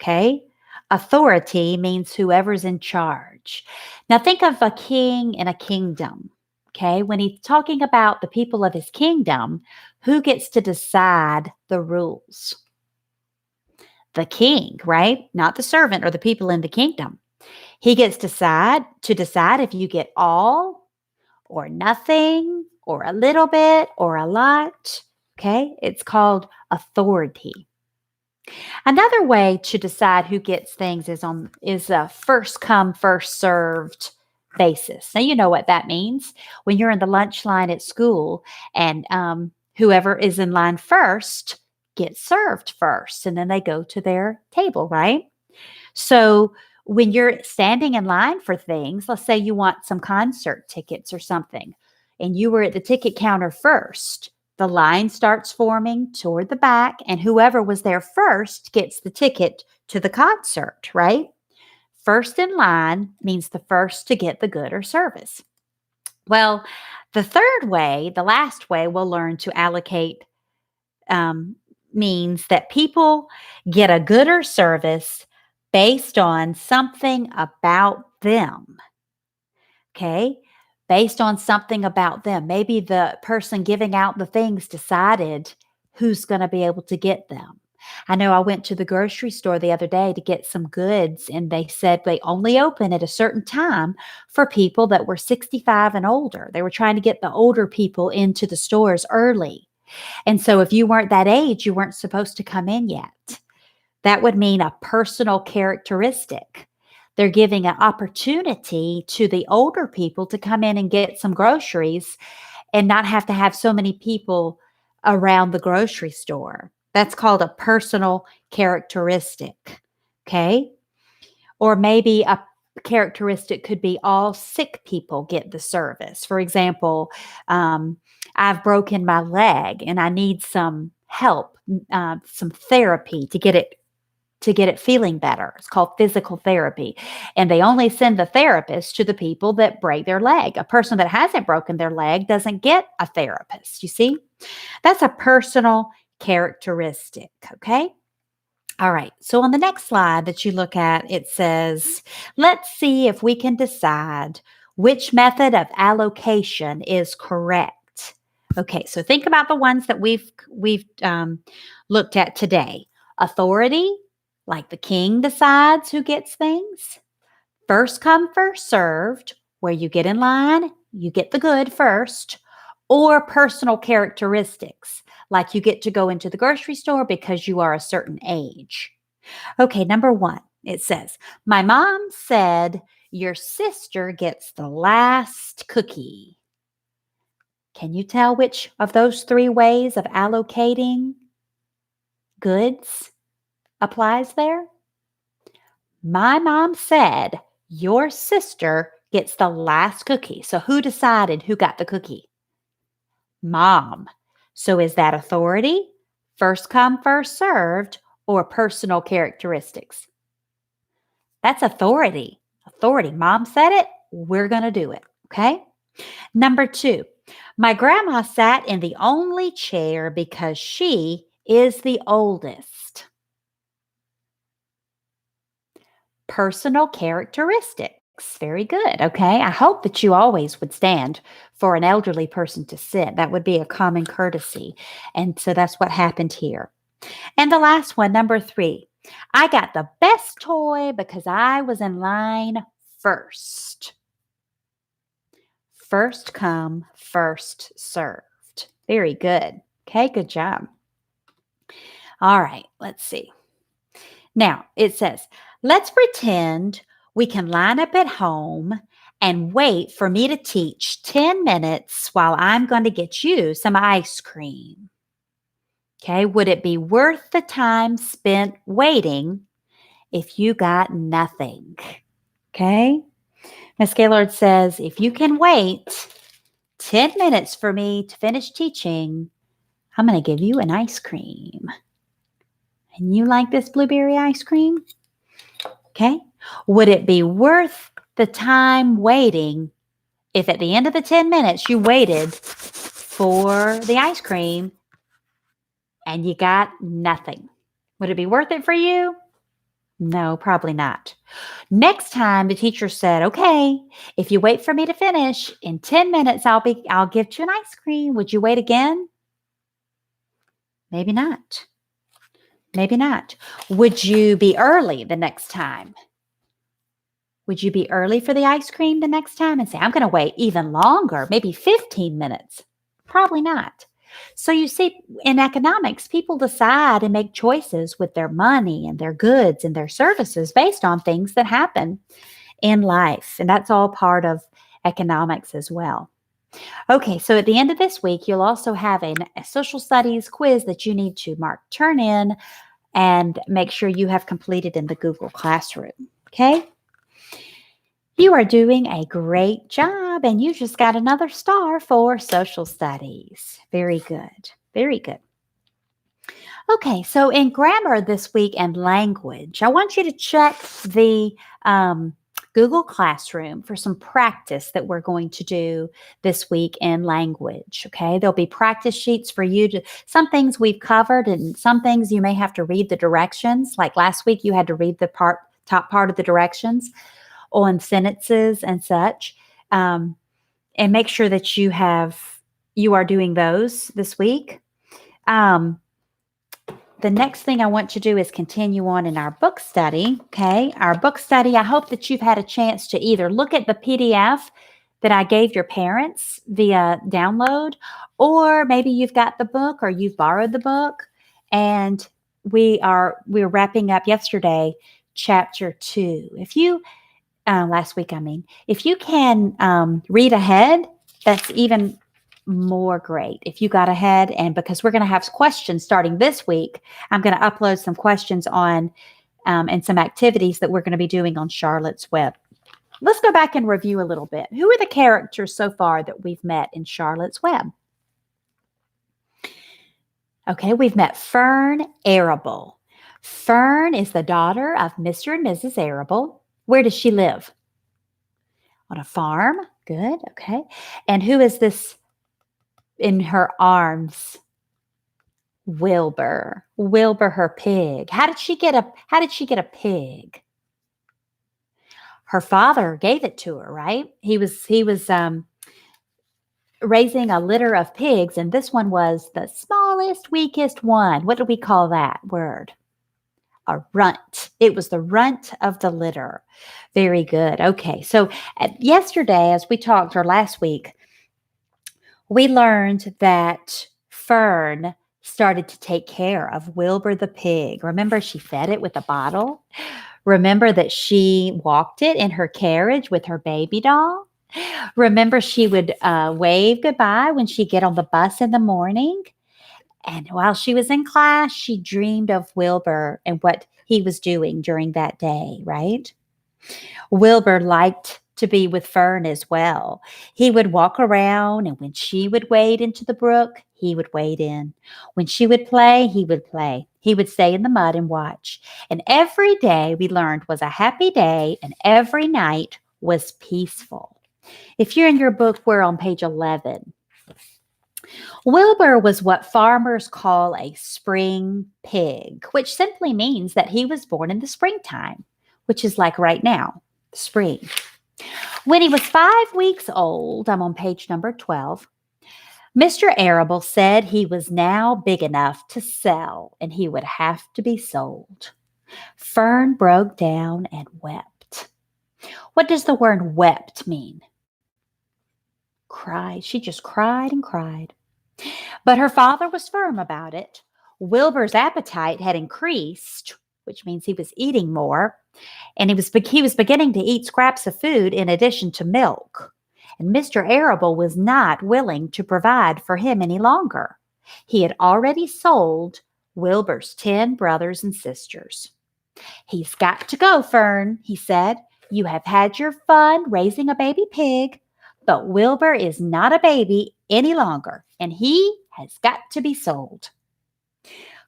Okay? Authority means whoever's in charge. Now think of a king in a kingdom. Okay? When he's talking about the people of his kingdom, who gets to decide the rules? The king, right? Not the servant or the people in the kingdom. He gets to decide if you get all or nothing or a little bit or a lot. Okay? It's called authority. Another way to decide who gets things is a first come, first served basis. Now, you know what that means. When you're in the lunch line at school and whoever is in line first gets served first, and then they go to their table, right? So when you're standing in line for things, let's say you want some concert tickets or something, and you were at the ticket counter first, the line starts forming toward the back, and whoever was there first gets the ticket to the concert, right? First in line means the first to get the good or service. Well, the third way, the last way we'll learn to allocate means that people get a good or service based on something about them. Okay? Based on something about them. Maybe the person giving out the things decided who's going to be able to get them. I know I went to the grocery store the other day to get some goods, and they said they only open at a certain time for people that were 65 and older. They were trying to get the older people into the stores early. And so if you weren't that age, you weren't supposed to come in yet. That would mean a personal characteristic. They're giving an opportunity to the older people to come in and get some groceries and not have to have so many people around the grocery store. That's called a personal characteristic. Okay. Or maybe a characteristic could be all sick people get the service. For example, I've broken my leg and I need some help, some therapy to get it feeling better. It's called physical therapy. And they only send the therapist to the people that break their leg. A person that hasn't broken their leg doesn't get a therapist. You see? That's a personal characteristic. Okay. All right. So on the next slide that you look at, it says, let's see if we can decide which method of allocation is correct. Okay. So think about the ones that we've looked at today. Authority, like the king decides who gets things. First come, first served, where you get in line, you get the good first. Or personal characteristics, like you get to go into the grocery store because you are a certain age. Okay, number 1, it says, my mom said your sister gets the last cookie. Can you tell which of those 3 ways of allocating goods applies there? My mom said your sister gets the last cookie. So who decided who got the cookie? Mom. So is that authority, first come, first served, or personal characteristics? That's authority. Authority. Mom said it, we're going to do it. Okay. Number 2, my grandma sat in the only chair because she is the oldest. Personal characteristics. Very good. Okay. I hope that you always would stand for an elderly person to sit. That would be a common courtesy. And so that's what happened here. And the last one, number 3, I got the best toy because I was in line first. First come, first served. Very good. Okay. Good job. All right. Let's see. Now it says, let's pretend we can line up at home and wait for me to teach 10 minutes while I'm going to get you some ice cream. Okay, would it be worth the time spent waiting if you got nothing? Okay, Miss Gaylord says, if you can wait 10 minutes for me to finish teaching, I'm going to give you an ice cream. And you like this blueberry ice cream? Okay. Would it be worth the time waiting if at the end of the 10 minutes you waited for the ice cream and you got nothing? Would it be worth it for you? No, probably not. Next time the teacher said, okay, if you wait for me to finish in 10 minutes, I'll give you an ice cream. Would you wait again? Maybe not. Maybe not. Would you be early the next time? Would you be early for the ice cream the next time and say, I'm going to wait even longer, maybe 15 minutes? Probably not. So you see, in economics, people decide and make choices with their money and their goods and their services based on things that happen in life. And that's all part of economics as well. Okay, so at the end of this week, you'll also have a social studies quiz that you need to mark, turn in, and make sure you have completed in the Google Classroom. Okay? You are doing a great job, and you just got another star for social studies. Very good. Very good. Okay, so in grammar this week and language, I want you to check the Google Classroom for some practice that we're going to do this week in language. Okay, there'll be practice sheets for you to, some things we've covered, and some things you may have to read the directions. Like last week, you had to read the top part of the directions on sentences and such, and make sure that you are doing those this week. the next thing I want to do is continue on in our book study. Okay. Our book study, I hope that you've had a chance to either look at the PDF that I gave your parents via download, or maybe you've got the book or you've borrowed the book. And we're wrapping up yesterday, chapter 2. If you last week, I mean, if you can read ahead, that's even more great. If you got ahead, and because we're going to have questions starting this week, I'm going to upload some questions on and some activities that we're going to be doing on Charlotte's Web. Let's go back and review a little bit. Who are the characters so far that we've met in Charlotte's Web? Okay, we've met Fern Arable. Fern is the daughter of Mr. and Mrs. Arable. Where does she live? On a farm. Good. Okay. And who is this in her arms? Wilbur. Wilbur, her pig. How did she get a pig? Her father gave it to her, right? He was raising a litter of pigs, and this one was the smallest, weakest one. What do we call that word? A runt. It was the runt of the litter. Very good. Okay. So yesterday, as we talked, or last week, we learned that Fern started to take care of Wilbur the pig. Remember, she fed it with a bottle. Remember that she walked it in her carriage with her baby doll. Remember, she would wave goodbye when she'd get on the bus in the morning. And while she was in class, she dreamed of Wilbur and what he was doing during that day, right? Wilbur liked to be with Fern as well. He would walk around, and when she would wade into the brook, he would wade in. When she would play, he would play. He would stay in the mud and watch. And every day, we learned, was a happy day, and every night was peaceful. If you're in your book, we're on page 11. Wilbur was what farmers call a spring pig, which simply means that he was born in the springtime, which is like right now, spring. When he was 5 weeks old, I'm on page number 12, Mr. Arable said he was now big enough to sell and he would have to be sold. Fern broke down and wept. What does the word wept mean? Cried. She just cried and cried. But her father was firm about it. Wilbur's appetite had increased, which means he was eating more, and he was beginning to eat scraps of food in addition to milk. And Mr. Arable was not willing to provide for him any longer. He had already sold Wilbur's 10 brothers and sisters. He's got to go, Fern, he said. You have had your fun raising a baby pig, but Wilbur is not a baby any longer, and he has got to be sold.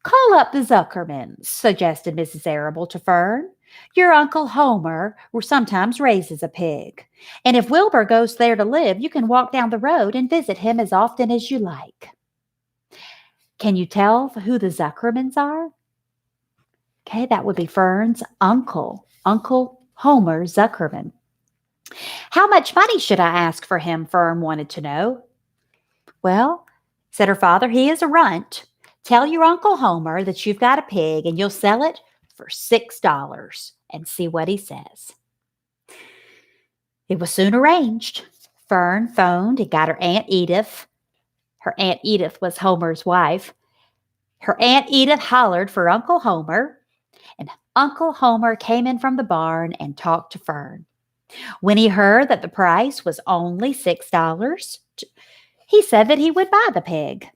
Call up the Zuckermans, suggested Mrs. Arable to Fern. Your Uncle Homer sometimes raises a pig, and if Wilbur goes there to live, you can walk down the road and visit him as often as you like. Can you tell who the Zuckermans are? Okay, that would be Fern's uncle, Uncle Homer Zuckerman. How much money should I ask for him? Fern wanted to know. Well, said her father, he is a runt. Tell your Uncle Homer that you've got a pig and you'll sell it for $6 and see what he says. It was soon arranged. Fern phoned and got her Aunt Edith. Her Aunt Edith was Homer's wife. Her Aunt Edith hollered for Uncle Homer, and Uncle Homer came in from the barn and talked to Fern. When he heard that the price was only $6, he said that he would buy the pig.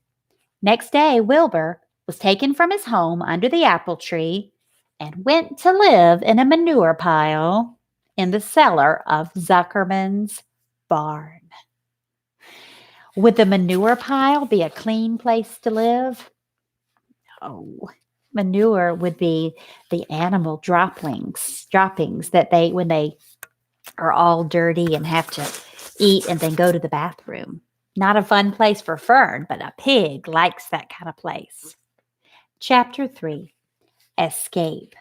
Next day, Wilbur was taken from his home under the apple tree and went to live in a manure pile in the cellar of Zuckerman's barn. Would the manure pile be a clean place to live? No. Manure would be the animal droppings that when they are all dirty and have to eat and then go to the bathroom. Not a fun place for Fern, but a pig likes that kind of place. Chapter 3, Escape.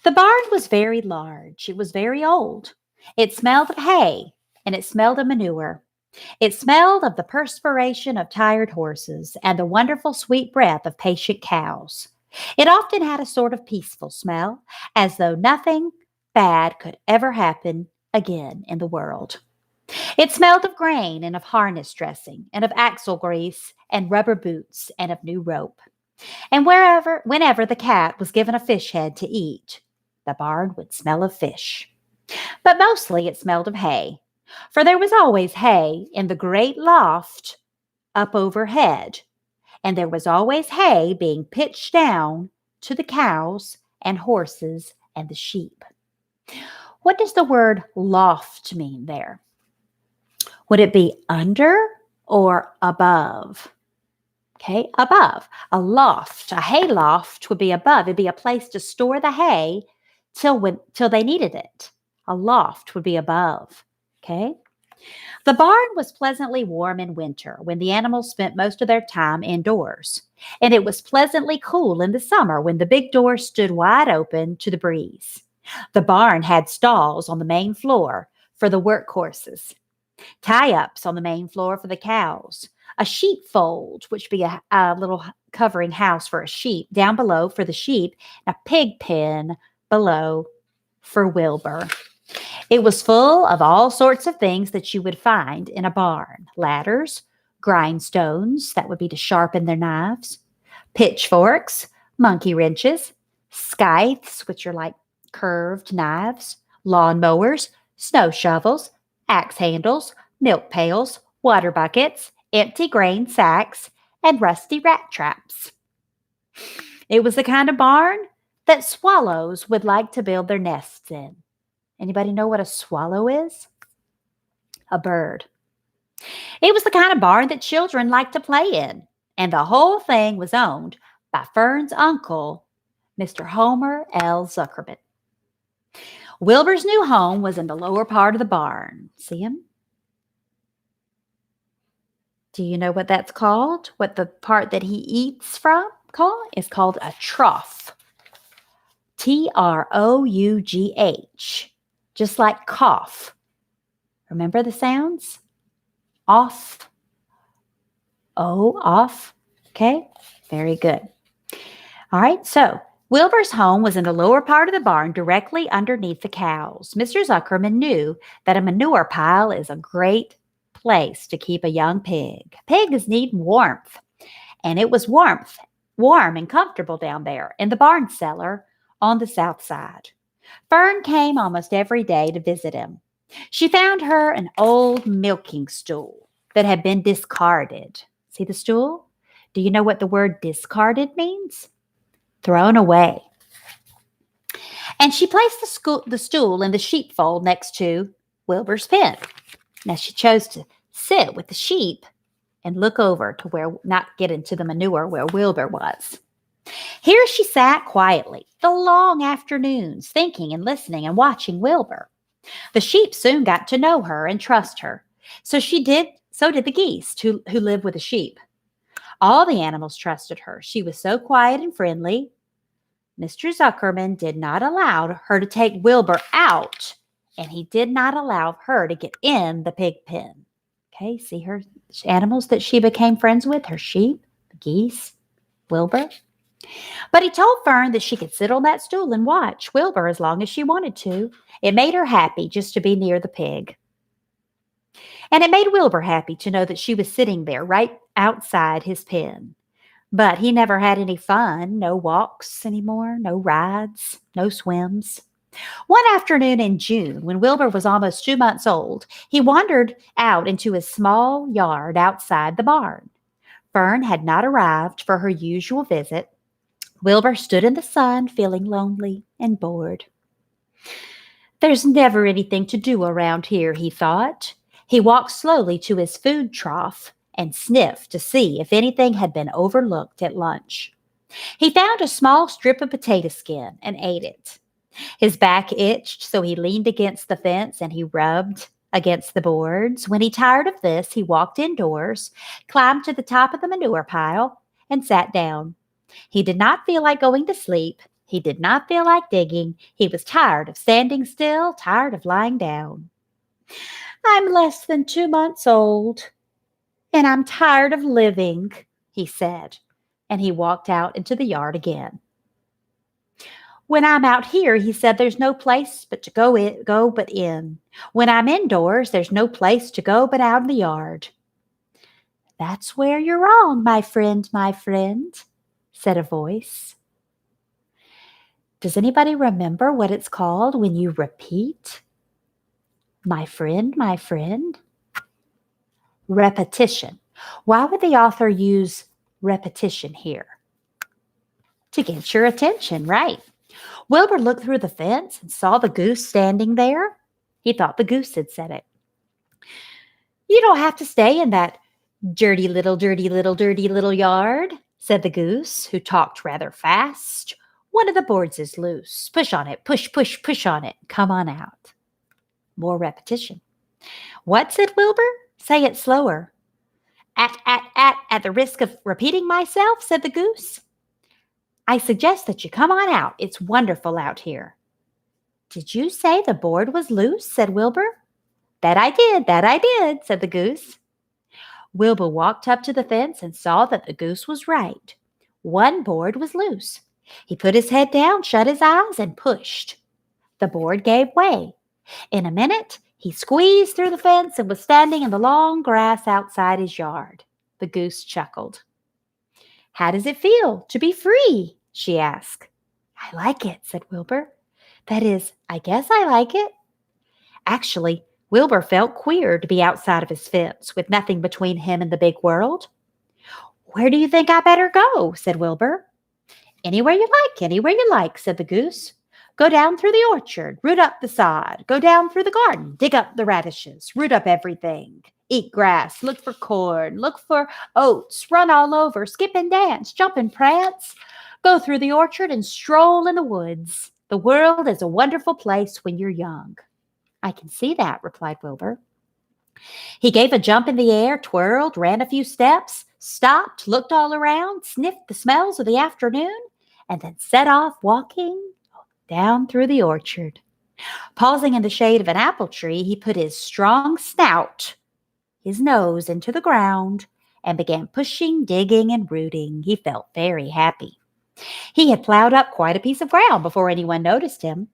The barn was very large. It was very old. It smelled of hay, and it smelled of manure. It smelled of the perspiration of tired horses and the wonderful sweet breath of patient cows. It often had a sort of peaceful smell, as though nothing bad could ever happen again in the world. It smelled of grain and of harness dressing and of axle grease and rubber boots and of new rope. And whenever the cat was given a fish head to eat, the barn would smell of fish. But mostly it smelled of hay, for there was always hay in the great loft up overhead, and there was always hay being pitched down to the cows and horses and the sheep. What does the word loft mean there? Would it be under or above? Okay, above. A loft, a hay loft would be above. It'd be a place to store the hay till they needed it. A loft would be above. Okay. The barn was pleasantly warm in winter when the animals spent most of their time indoors, and it was pleasantly cool in the summer when the big doors stood wide open to the breeze. The barn had stalls on the main floor for the work horses, tie-ups on the main floor for the cows, a sheepfold, which would be a little covering house for a sheep, down below for the sheep, and a pig pen below for Wilbur. It was full of all sorts of things that you would find in a barn: ladders, grindstones, that would be to sharpen their knives, pitchforks, monkey wrenches, scythes, which are like curved knives, lawn mowers, snow shovels, axe handles, milk pails, water buckets, empty grain sacks, and rusty rat traps. It was the kind of barn that swallows would like to build their nests in. Anybody know what a swallow is? A bird. It was the kind of barn that children liked to play in, and the whole thing was owned by Fern's uncle, Mr. Homer L. Zuckerman. Wilbur's new home was in the lower part of the barn. See him? Do you know what that's called? What the part that he eats from is called a trough. Trough. Just like cough. Remember the sounds? Off. Oh, off. Okay, very good. All right, so Wilbur's home was in the lower part of the barn directly underneath the cows. Mr. Zuckerman knew that a manure pile is a great place to keep a young pig. Pigs need warmth, and it was warm and comfortable down there in the barn cellar on the south side. Fern came almost every day to visit him. She found her an old milking stool that had been discarded. See the stool? Do you know what the word discarded means? Thrown away. And she placed the stool in the sheepfold next to Wilbur's pen. Now she chose to sit with the sheep and look over to not get into the manure where Wilbur was. Here she sat quietly the long afternoons, thinking and listening and watching Wilbur. The sheep soon got to know her and trust her. So did the geese who lived with the sheep. All the animals trusted her. She was so quiet and friendly. Mr. Zuckerman did not allow her to take Wilbur out, and he did not allow her to get in the pig pen. Okay, see her animals that she became friends with, her sheep, the geese, Wilbur. But he told Fern that she could sit on that stool and watch Wilbur as long as she wanted to. It made her happy just to be near the pig. And it made Wilbur happy to know that she was sitting there right outside his pen. But he never had any fun, no walks anymore, no rides, no swims. One afternoon in June, when Wilbur was almost 2 months old, he wandered out into his small yard outside the barn. Fern had not arrived for her usual visit. Wilbur stood in the sun, feeling lonely and bored. There's never anything to do around here, he thought. He walked slowly to his food trough and sniffed to see if anything had been overlooked at lunch. He found a small strip of potato skin and ate it. His back itched, so he leaned against the fence and he rubbed against the boards. When he tired of this, he walked indoors, climbed to the top of the manure pile, and sat down. He did not feel like going to sleep. He did not feel like digging. He was tired of standing still, tired of lying down. I'm less than 2 months old, and I'm tired of living, he said. and he walked out into the yard again. When I'm out here, he said, there's no place but to go but in. When I'm indoors, there's no place to go but out in the yard. That's where you're wrong, my friend, said a voice. Does anybody remember what it's called when you repeat? My friend, my friend? Repetition. Why would the author use repetition here? To get your attention, right? Wilbur looked through the fence and saw the goose standing there. He thought the goose had said it. You don't have to stay in that dirty little yard, said the goose, who talked rather fast. One of the boards is loose. Push on it, push on it. Come on out. More repetition. What, said Wilbur? Say it slower. At the risk of repeating myself, said the goose. I suggest that you come on out. It's wonderful out here. Did you say the board was loose, said Wilbur. That I did, said the goose. Wilbur walked up to the fence and saw that the goose was right. One board was loose. He put his head down, shut his eyes, and pushed. The board gave way. In a minute, he squeezed through the fence and was standing in the long grass outside his yard. The goose chuckled. How does it feel to be free? She asked. I like it, said Wilbur. That is, I guess I like it. Actually, Wilbur felt queer to be outside of his fence with nothing between him and the big world. Where do you think I better go? Said Wilbur. Anywhere you like, said the goose. Go down through the orchard, root up the sod. Go down through the garden, dig up the radishes, root up everything. Eat grass, look for corn, look for oats, run all over, skip and dance, jump and prance. Go through the orchard and stroll in the woods. The world is a wonderful place when you're young. I can see that, replied Wilbur. He gave a jump in the air, twirled, ran a few steps, stopped, looked all around, sniffed the smells of the afternoon, and then set off walking down through the orchard. Pausing in the shade of an apple tree, he put his strong snout, his nose, into the ground and began pushing, digging, and rooting. He felt very happy. He had plowed up quite a piece of ground before anyone noticed him.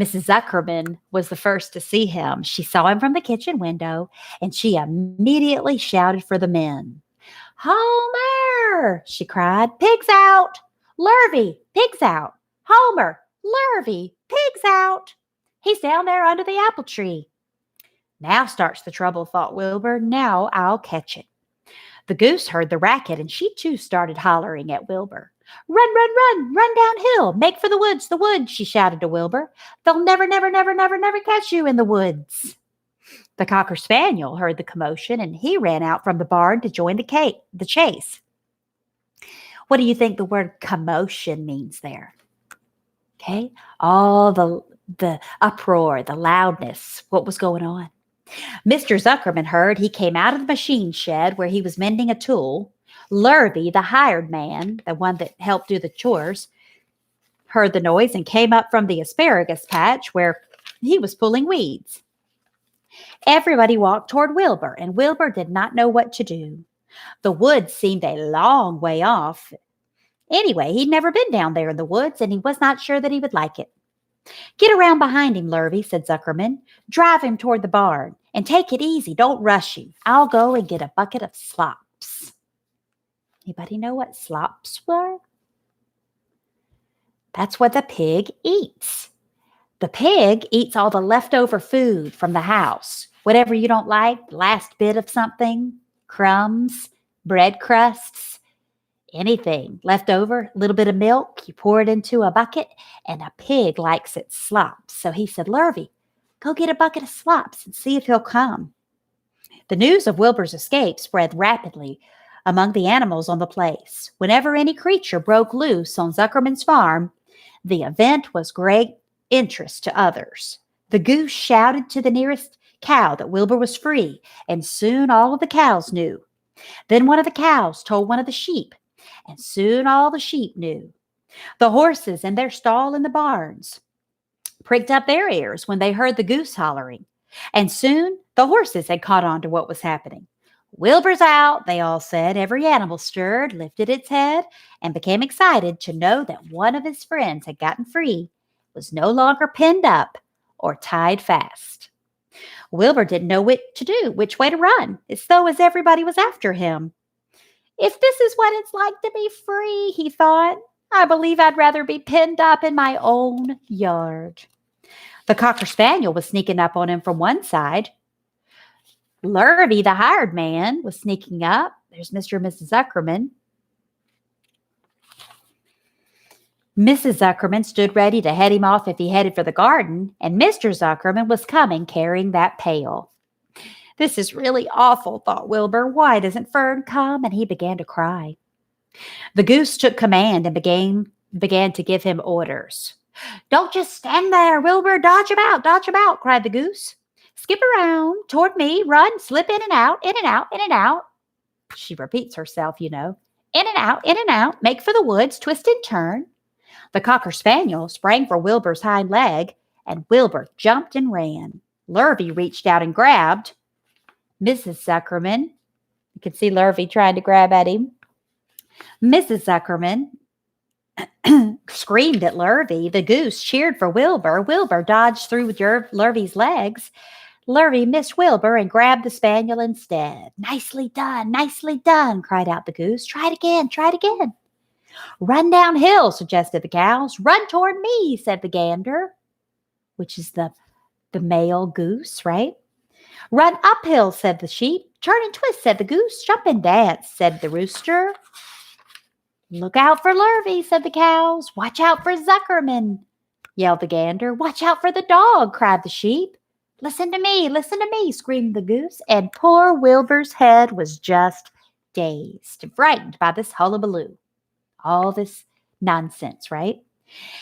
Mrs. Zuckerman was the first to see him. She saw him from the kitchen window, and she immediately shouted for the men. Homer, she cried, pigs out! Lurvy, pigs out! Homer, Lurvy, pigs out! He's down there under the apple tree. Now starts the trouble, thought Wilbur. Now I'll catch it. The goose heard the racket, and she too started hollering at Wilbur. Run downhill, make for the woods, she shouted to Wilbur. They'll never catch you in the woods. The Cocker Spaniel heard the commotion, and he ran out from the barn to join the chase. What do you think the word commotion means there? Okay, all the uproar, the loudness, what was going on? Mr. Zuckerman heard. He came out of the machine shed where he was mending a tool. Lurvy, the hired man, the one that helped do the chores, heard the noise and came up from the asparagus patch where he was pulling weeds. Everybody walked toward Wilbur, and Wilbur did not know what to do. The woods seemed a long way off. Anyway, he'd never been down there in the woods, and he was not sure that he would like it. Get around behind him, Lurvy, said Zuckerman. Drive him toward the barn, and take it easy. Don't rush him. I'll go and get a bucket of slops. Anybody know what slops were? That's what the pig eats. The pig eats all the leftover food from the house. Whatever you don't like, last bit of something, crumbs, bread crusts, anything left over, a little bit of milk, you pour it into a bucket, and a pig likes its slops. So he said, Lurvy, go get a bucket of slops and see if he'll come. The news of Wilbur's escape spread rapidly among the animals on the place. Whenever any creature broke loose on Zuckerman's farm, the event was great interest to others. The goose shouted to the nearest cow that Wilbur was free, and soon all of the cows knew. Then one of the cows told one of the sheep, and soon all the sheep knew. The horses in their stall in the barns pricked up their ears when they heard the goose hollering, and soon the horses had caught on to what was happening. Wilbur's out, they all said. Every animal stirred, lifted its head, and became excited to know that one of his friends had gotten free, was no longer pinned up or tied fast. Wilbur didn't know what to do, which way to run, as though as everybody was after him. If this is what it's like to be free, he thought, I believe I'd rather be pinned up in my own yard. The Cocker Spaniel was sneaking up on him from one side. Lurvy, the hired man, was sneaking up. There's Mr. and Mrs. Zuckerman. Mrs. Zuckerman stood ready to head him off if he headed for the garden, and Mr. Zuckerman was coming carrying that pail. This is really awful, thought Wilbur. Why doesn't Fern come? And he began to cry. The goose took command and began to give him orders. Don't just stand there, Wilbur. Dodge about, cried the goose. Skip around toward me, run, slip in and out, in and out, in and out. She repeats herself, you know. In and out, make for the woods, twist and turn. The Cocker Spaniel sprang for Wilbur's hind leg, and Wilbur jumped and ran. Lurvy reached out and grabbed Mrs. Zuckerman. You can see Lurvy trying to grab at him. Mrs. Zuckerman screamed at Lurvy. The goose cheered for Wilbur. Wilbur dodged through Lurvy's legs. Lurvy missed Wilbur and grabbed the spaniel instead. Nicely done, cried out the goose. Try it again. Run downhill, suggested the cows. Run toward me, said the gander, which is the male goose, right? Run uphill, said the sheep. Turn and twist, said the goose. Jump and dance, said the rooster. Look out for Lurvy, said the cows. Watch out for Zuckerman, yelled the gander. Watch out for the dog, cried the sheep. Listen to me, screamed the goose, and poor Wilbur's head was just dazed, frightened by this hullabaloo. All this nonsense, right?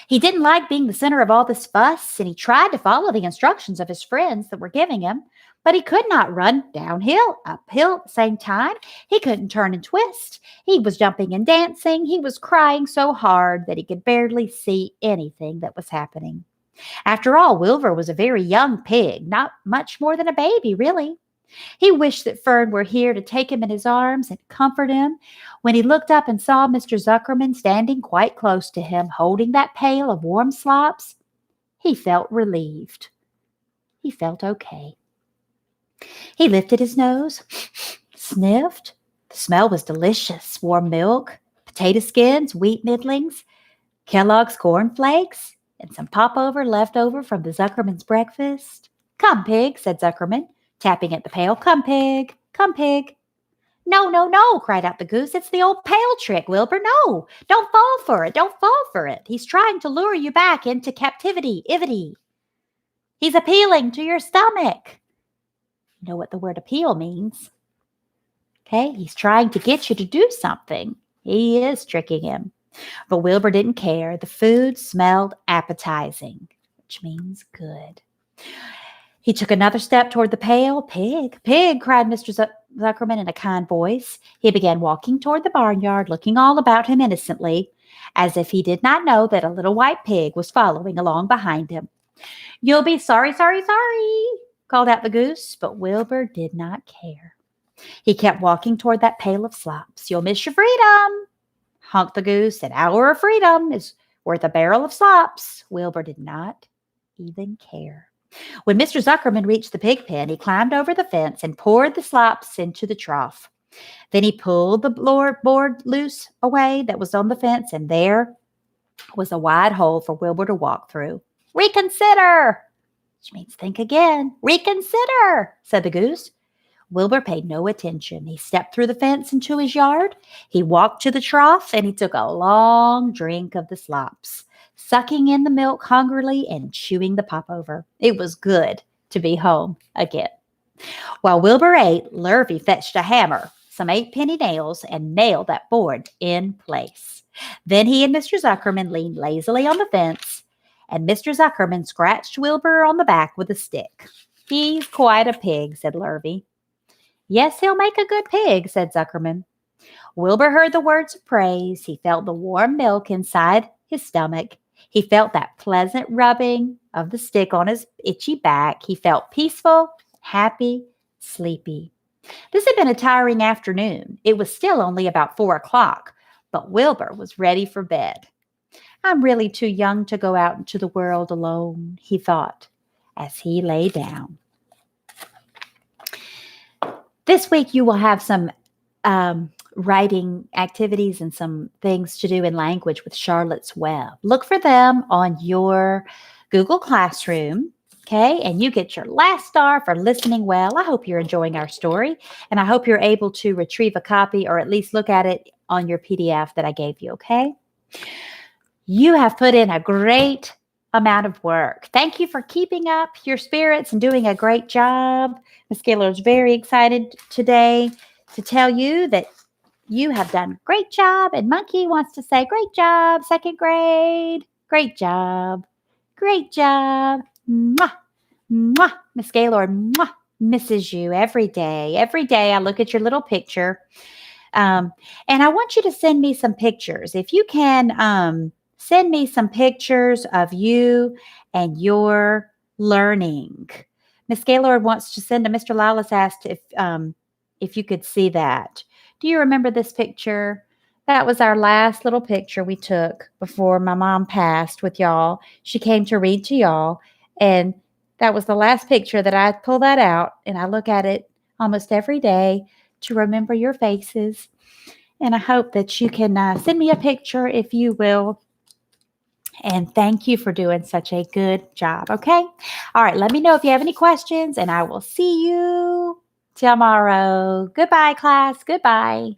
He didn't like being the center of all this fuss, and he tried to follow the instructions of his friends that were giving him, but he could not run downhill, uphill at the same time. He couldn't turn and twist. He was jumping and dancing. He was crying so hard that he could barely see anything that was happening. After all, Wilbur was a very young pig, not much more than a baby, really. He wished that Fern were here to take him in his arms and comfort him. When he looked up and saw Mr. Zuckerman standing quite close to him, holding that pail of warm slops, he felt relieved. He felt okay. He lifted his nose, sniffed. The smell was delicious. Warm milk, potato skins, wheat middlings, Kellogg's Corn Flakes, and some popover left over from the Zuckerman's breakfast. Come, pig, said Zuckerman, tapping at the pail. Come, pig. Come, pig. No, cried out the goose. It's the old pail trick, Wilbur. No, don't fall for it. He's trying to lure you back into captivity, ivity. He's appealing to your stomach. You know what the word appeal means. Okay, he's trying to get you to do something. He is tricking him. But Wilbur didn't care. The food smelled appetizing, which means good. He took another step toward the pail. Pig, cried Mr. Zuckerman in a kind voice. He began walking toward the barnyard, looking all about him innocently, as if he did not know that a little white pig was following along behind him. You'll be sorry, called out the goose, but Wilbur did not care. He kept walking toward that pail of slops. You'll miss your freedom, honked the goose. An hour of freedom is worth a barrel of slops. Wilbur did not even care. When Mr. Zuckerman reached the pig pen, he climbed over the fence and poured the slops into the trough. Then he pulled the board loose away that was on the fence, and there was a wide hole for Wilbur to walk through. Reconsider, which means think again. Reconsider, said the goose. Wilbur paid no attention. He stepped through the fence into his yard. He walked to the trough, and he took a long drink of the slops, sucking in the milk hungrily and chewing the popover. It was good to be home again. While Wilbur ate, Lurvy fetched a hammer, some 8-penny nails, and nailed that board in place. Then he and Mr. Zuckerman leaned lazily on the fence, and Mr. Zuckerman scratched Wilbur on the back with a stick. He's quite a pig, said Lurvy. Yes, he'll make a good pig, said Zuckerman. Wilbur heard the words of praise. He felt the warm milk inside his stomach. He felt that pleasant rubbing of the stick on his itchy back. He felt peaceful, happy, sleepy. This had been a tiring afternoon. It was still only about 4 o'clock, but Wilbur was ready for bed. I'm really too young to go out into the world alone, he thought, as he lay down. This week, you will have some writing activities and some things to do in language with Charlotte's Web. Look for them on your Google Classroom. Okay, and you get your last star for listening well. I hope you're enjoying our story, and I hope you're able to retrieve a copy or at least look at it on your PDF that I gave you, okay? You have put in a great amount of work. Thank you for keeping up your spirits and doing a great job. Ms. Gaylor is very excited today to tell you that you have done a great job. And Monkey wants to say, great job, second grade. Great job. Great job. Mwah. Mwah. Miss Gaylord mwah, misses you every day. Every day I look at your little picture. And I want you to send me some pictures. If you can send me some pictures of you and your learning. Miss Gaylord wants to send to Mr. Lilas asked if you could see that. Do you remember this picture? That was our last little picture we took before my mom passed with y'all. She came to read to y'all, and that was the last picture that I pull that out, and I look at it almost every day to remember your faces. And I hope that you can send me a picture if you will. And thank you for doing such a good job. Okay. All right. Let me know if you have any questions, and I will see you tomorrow. Goodbye, class. Goodbye.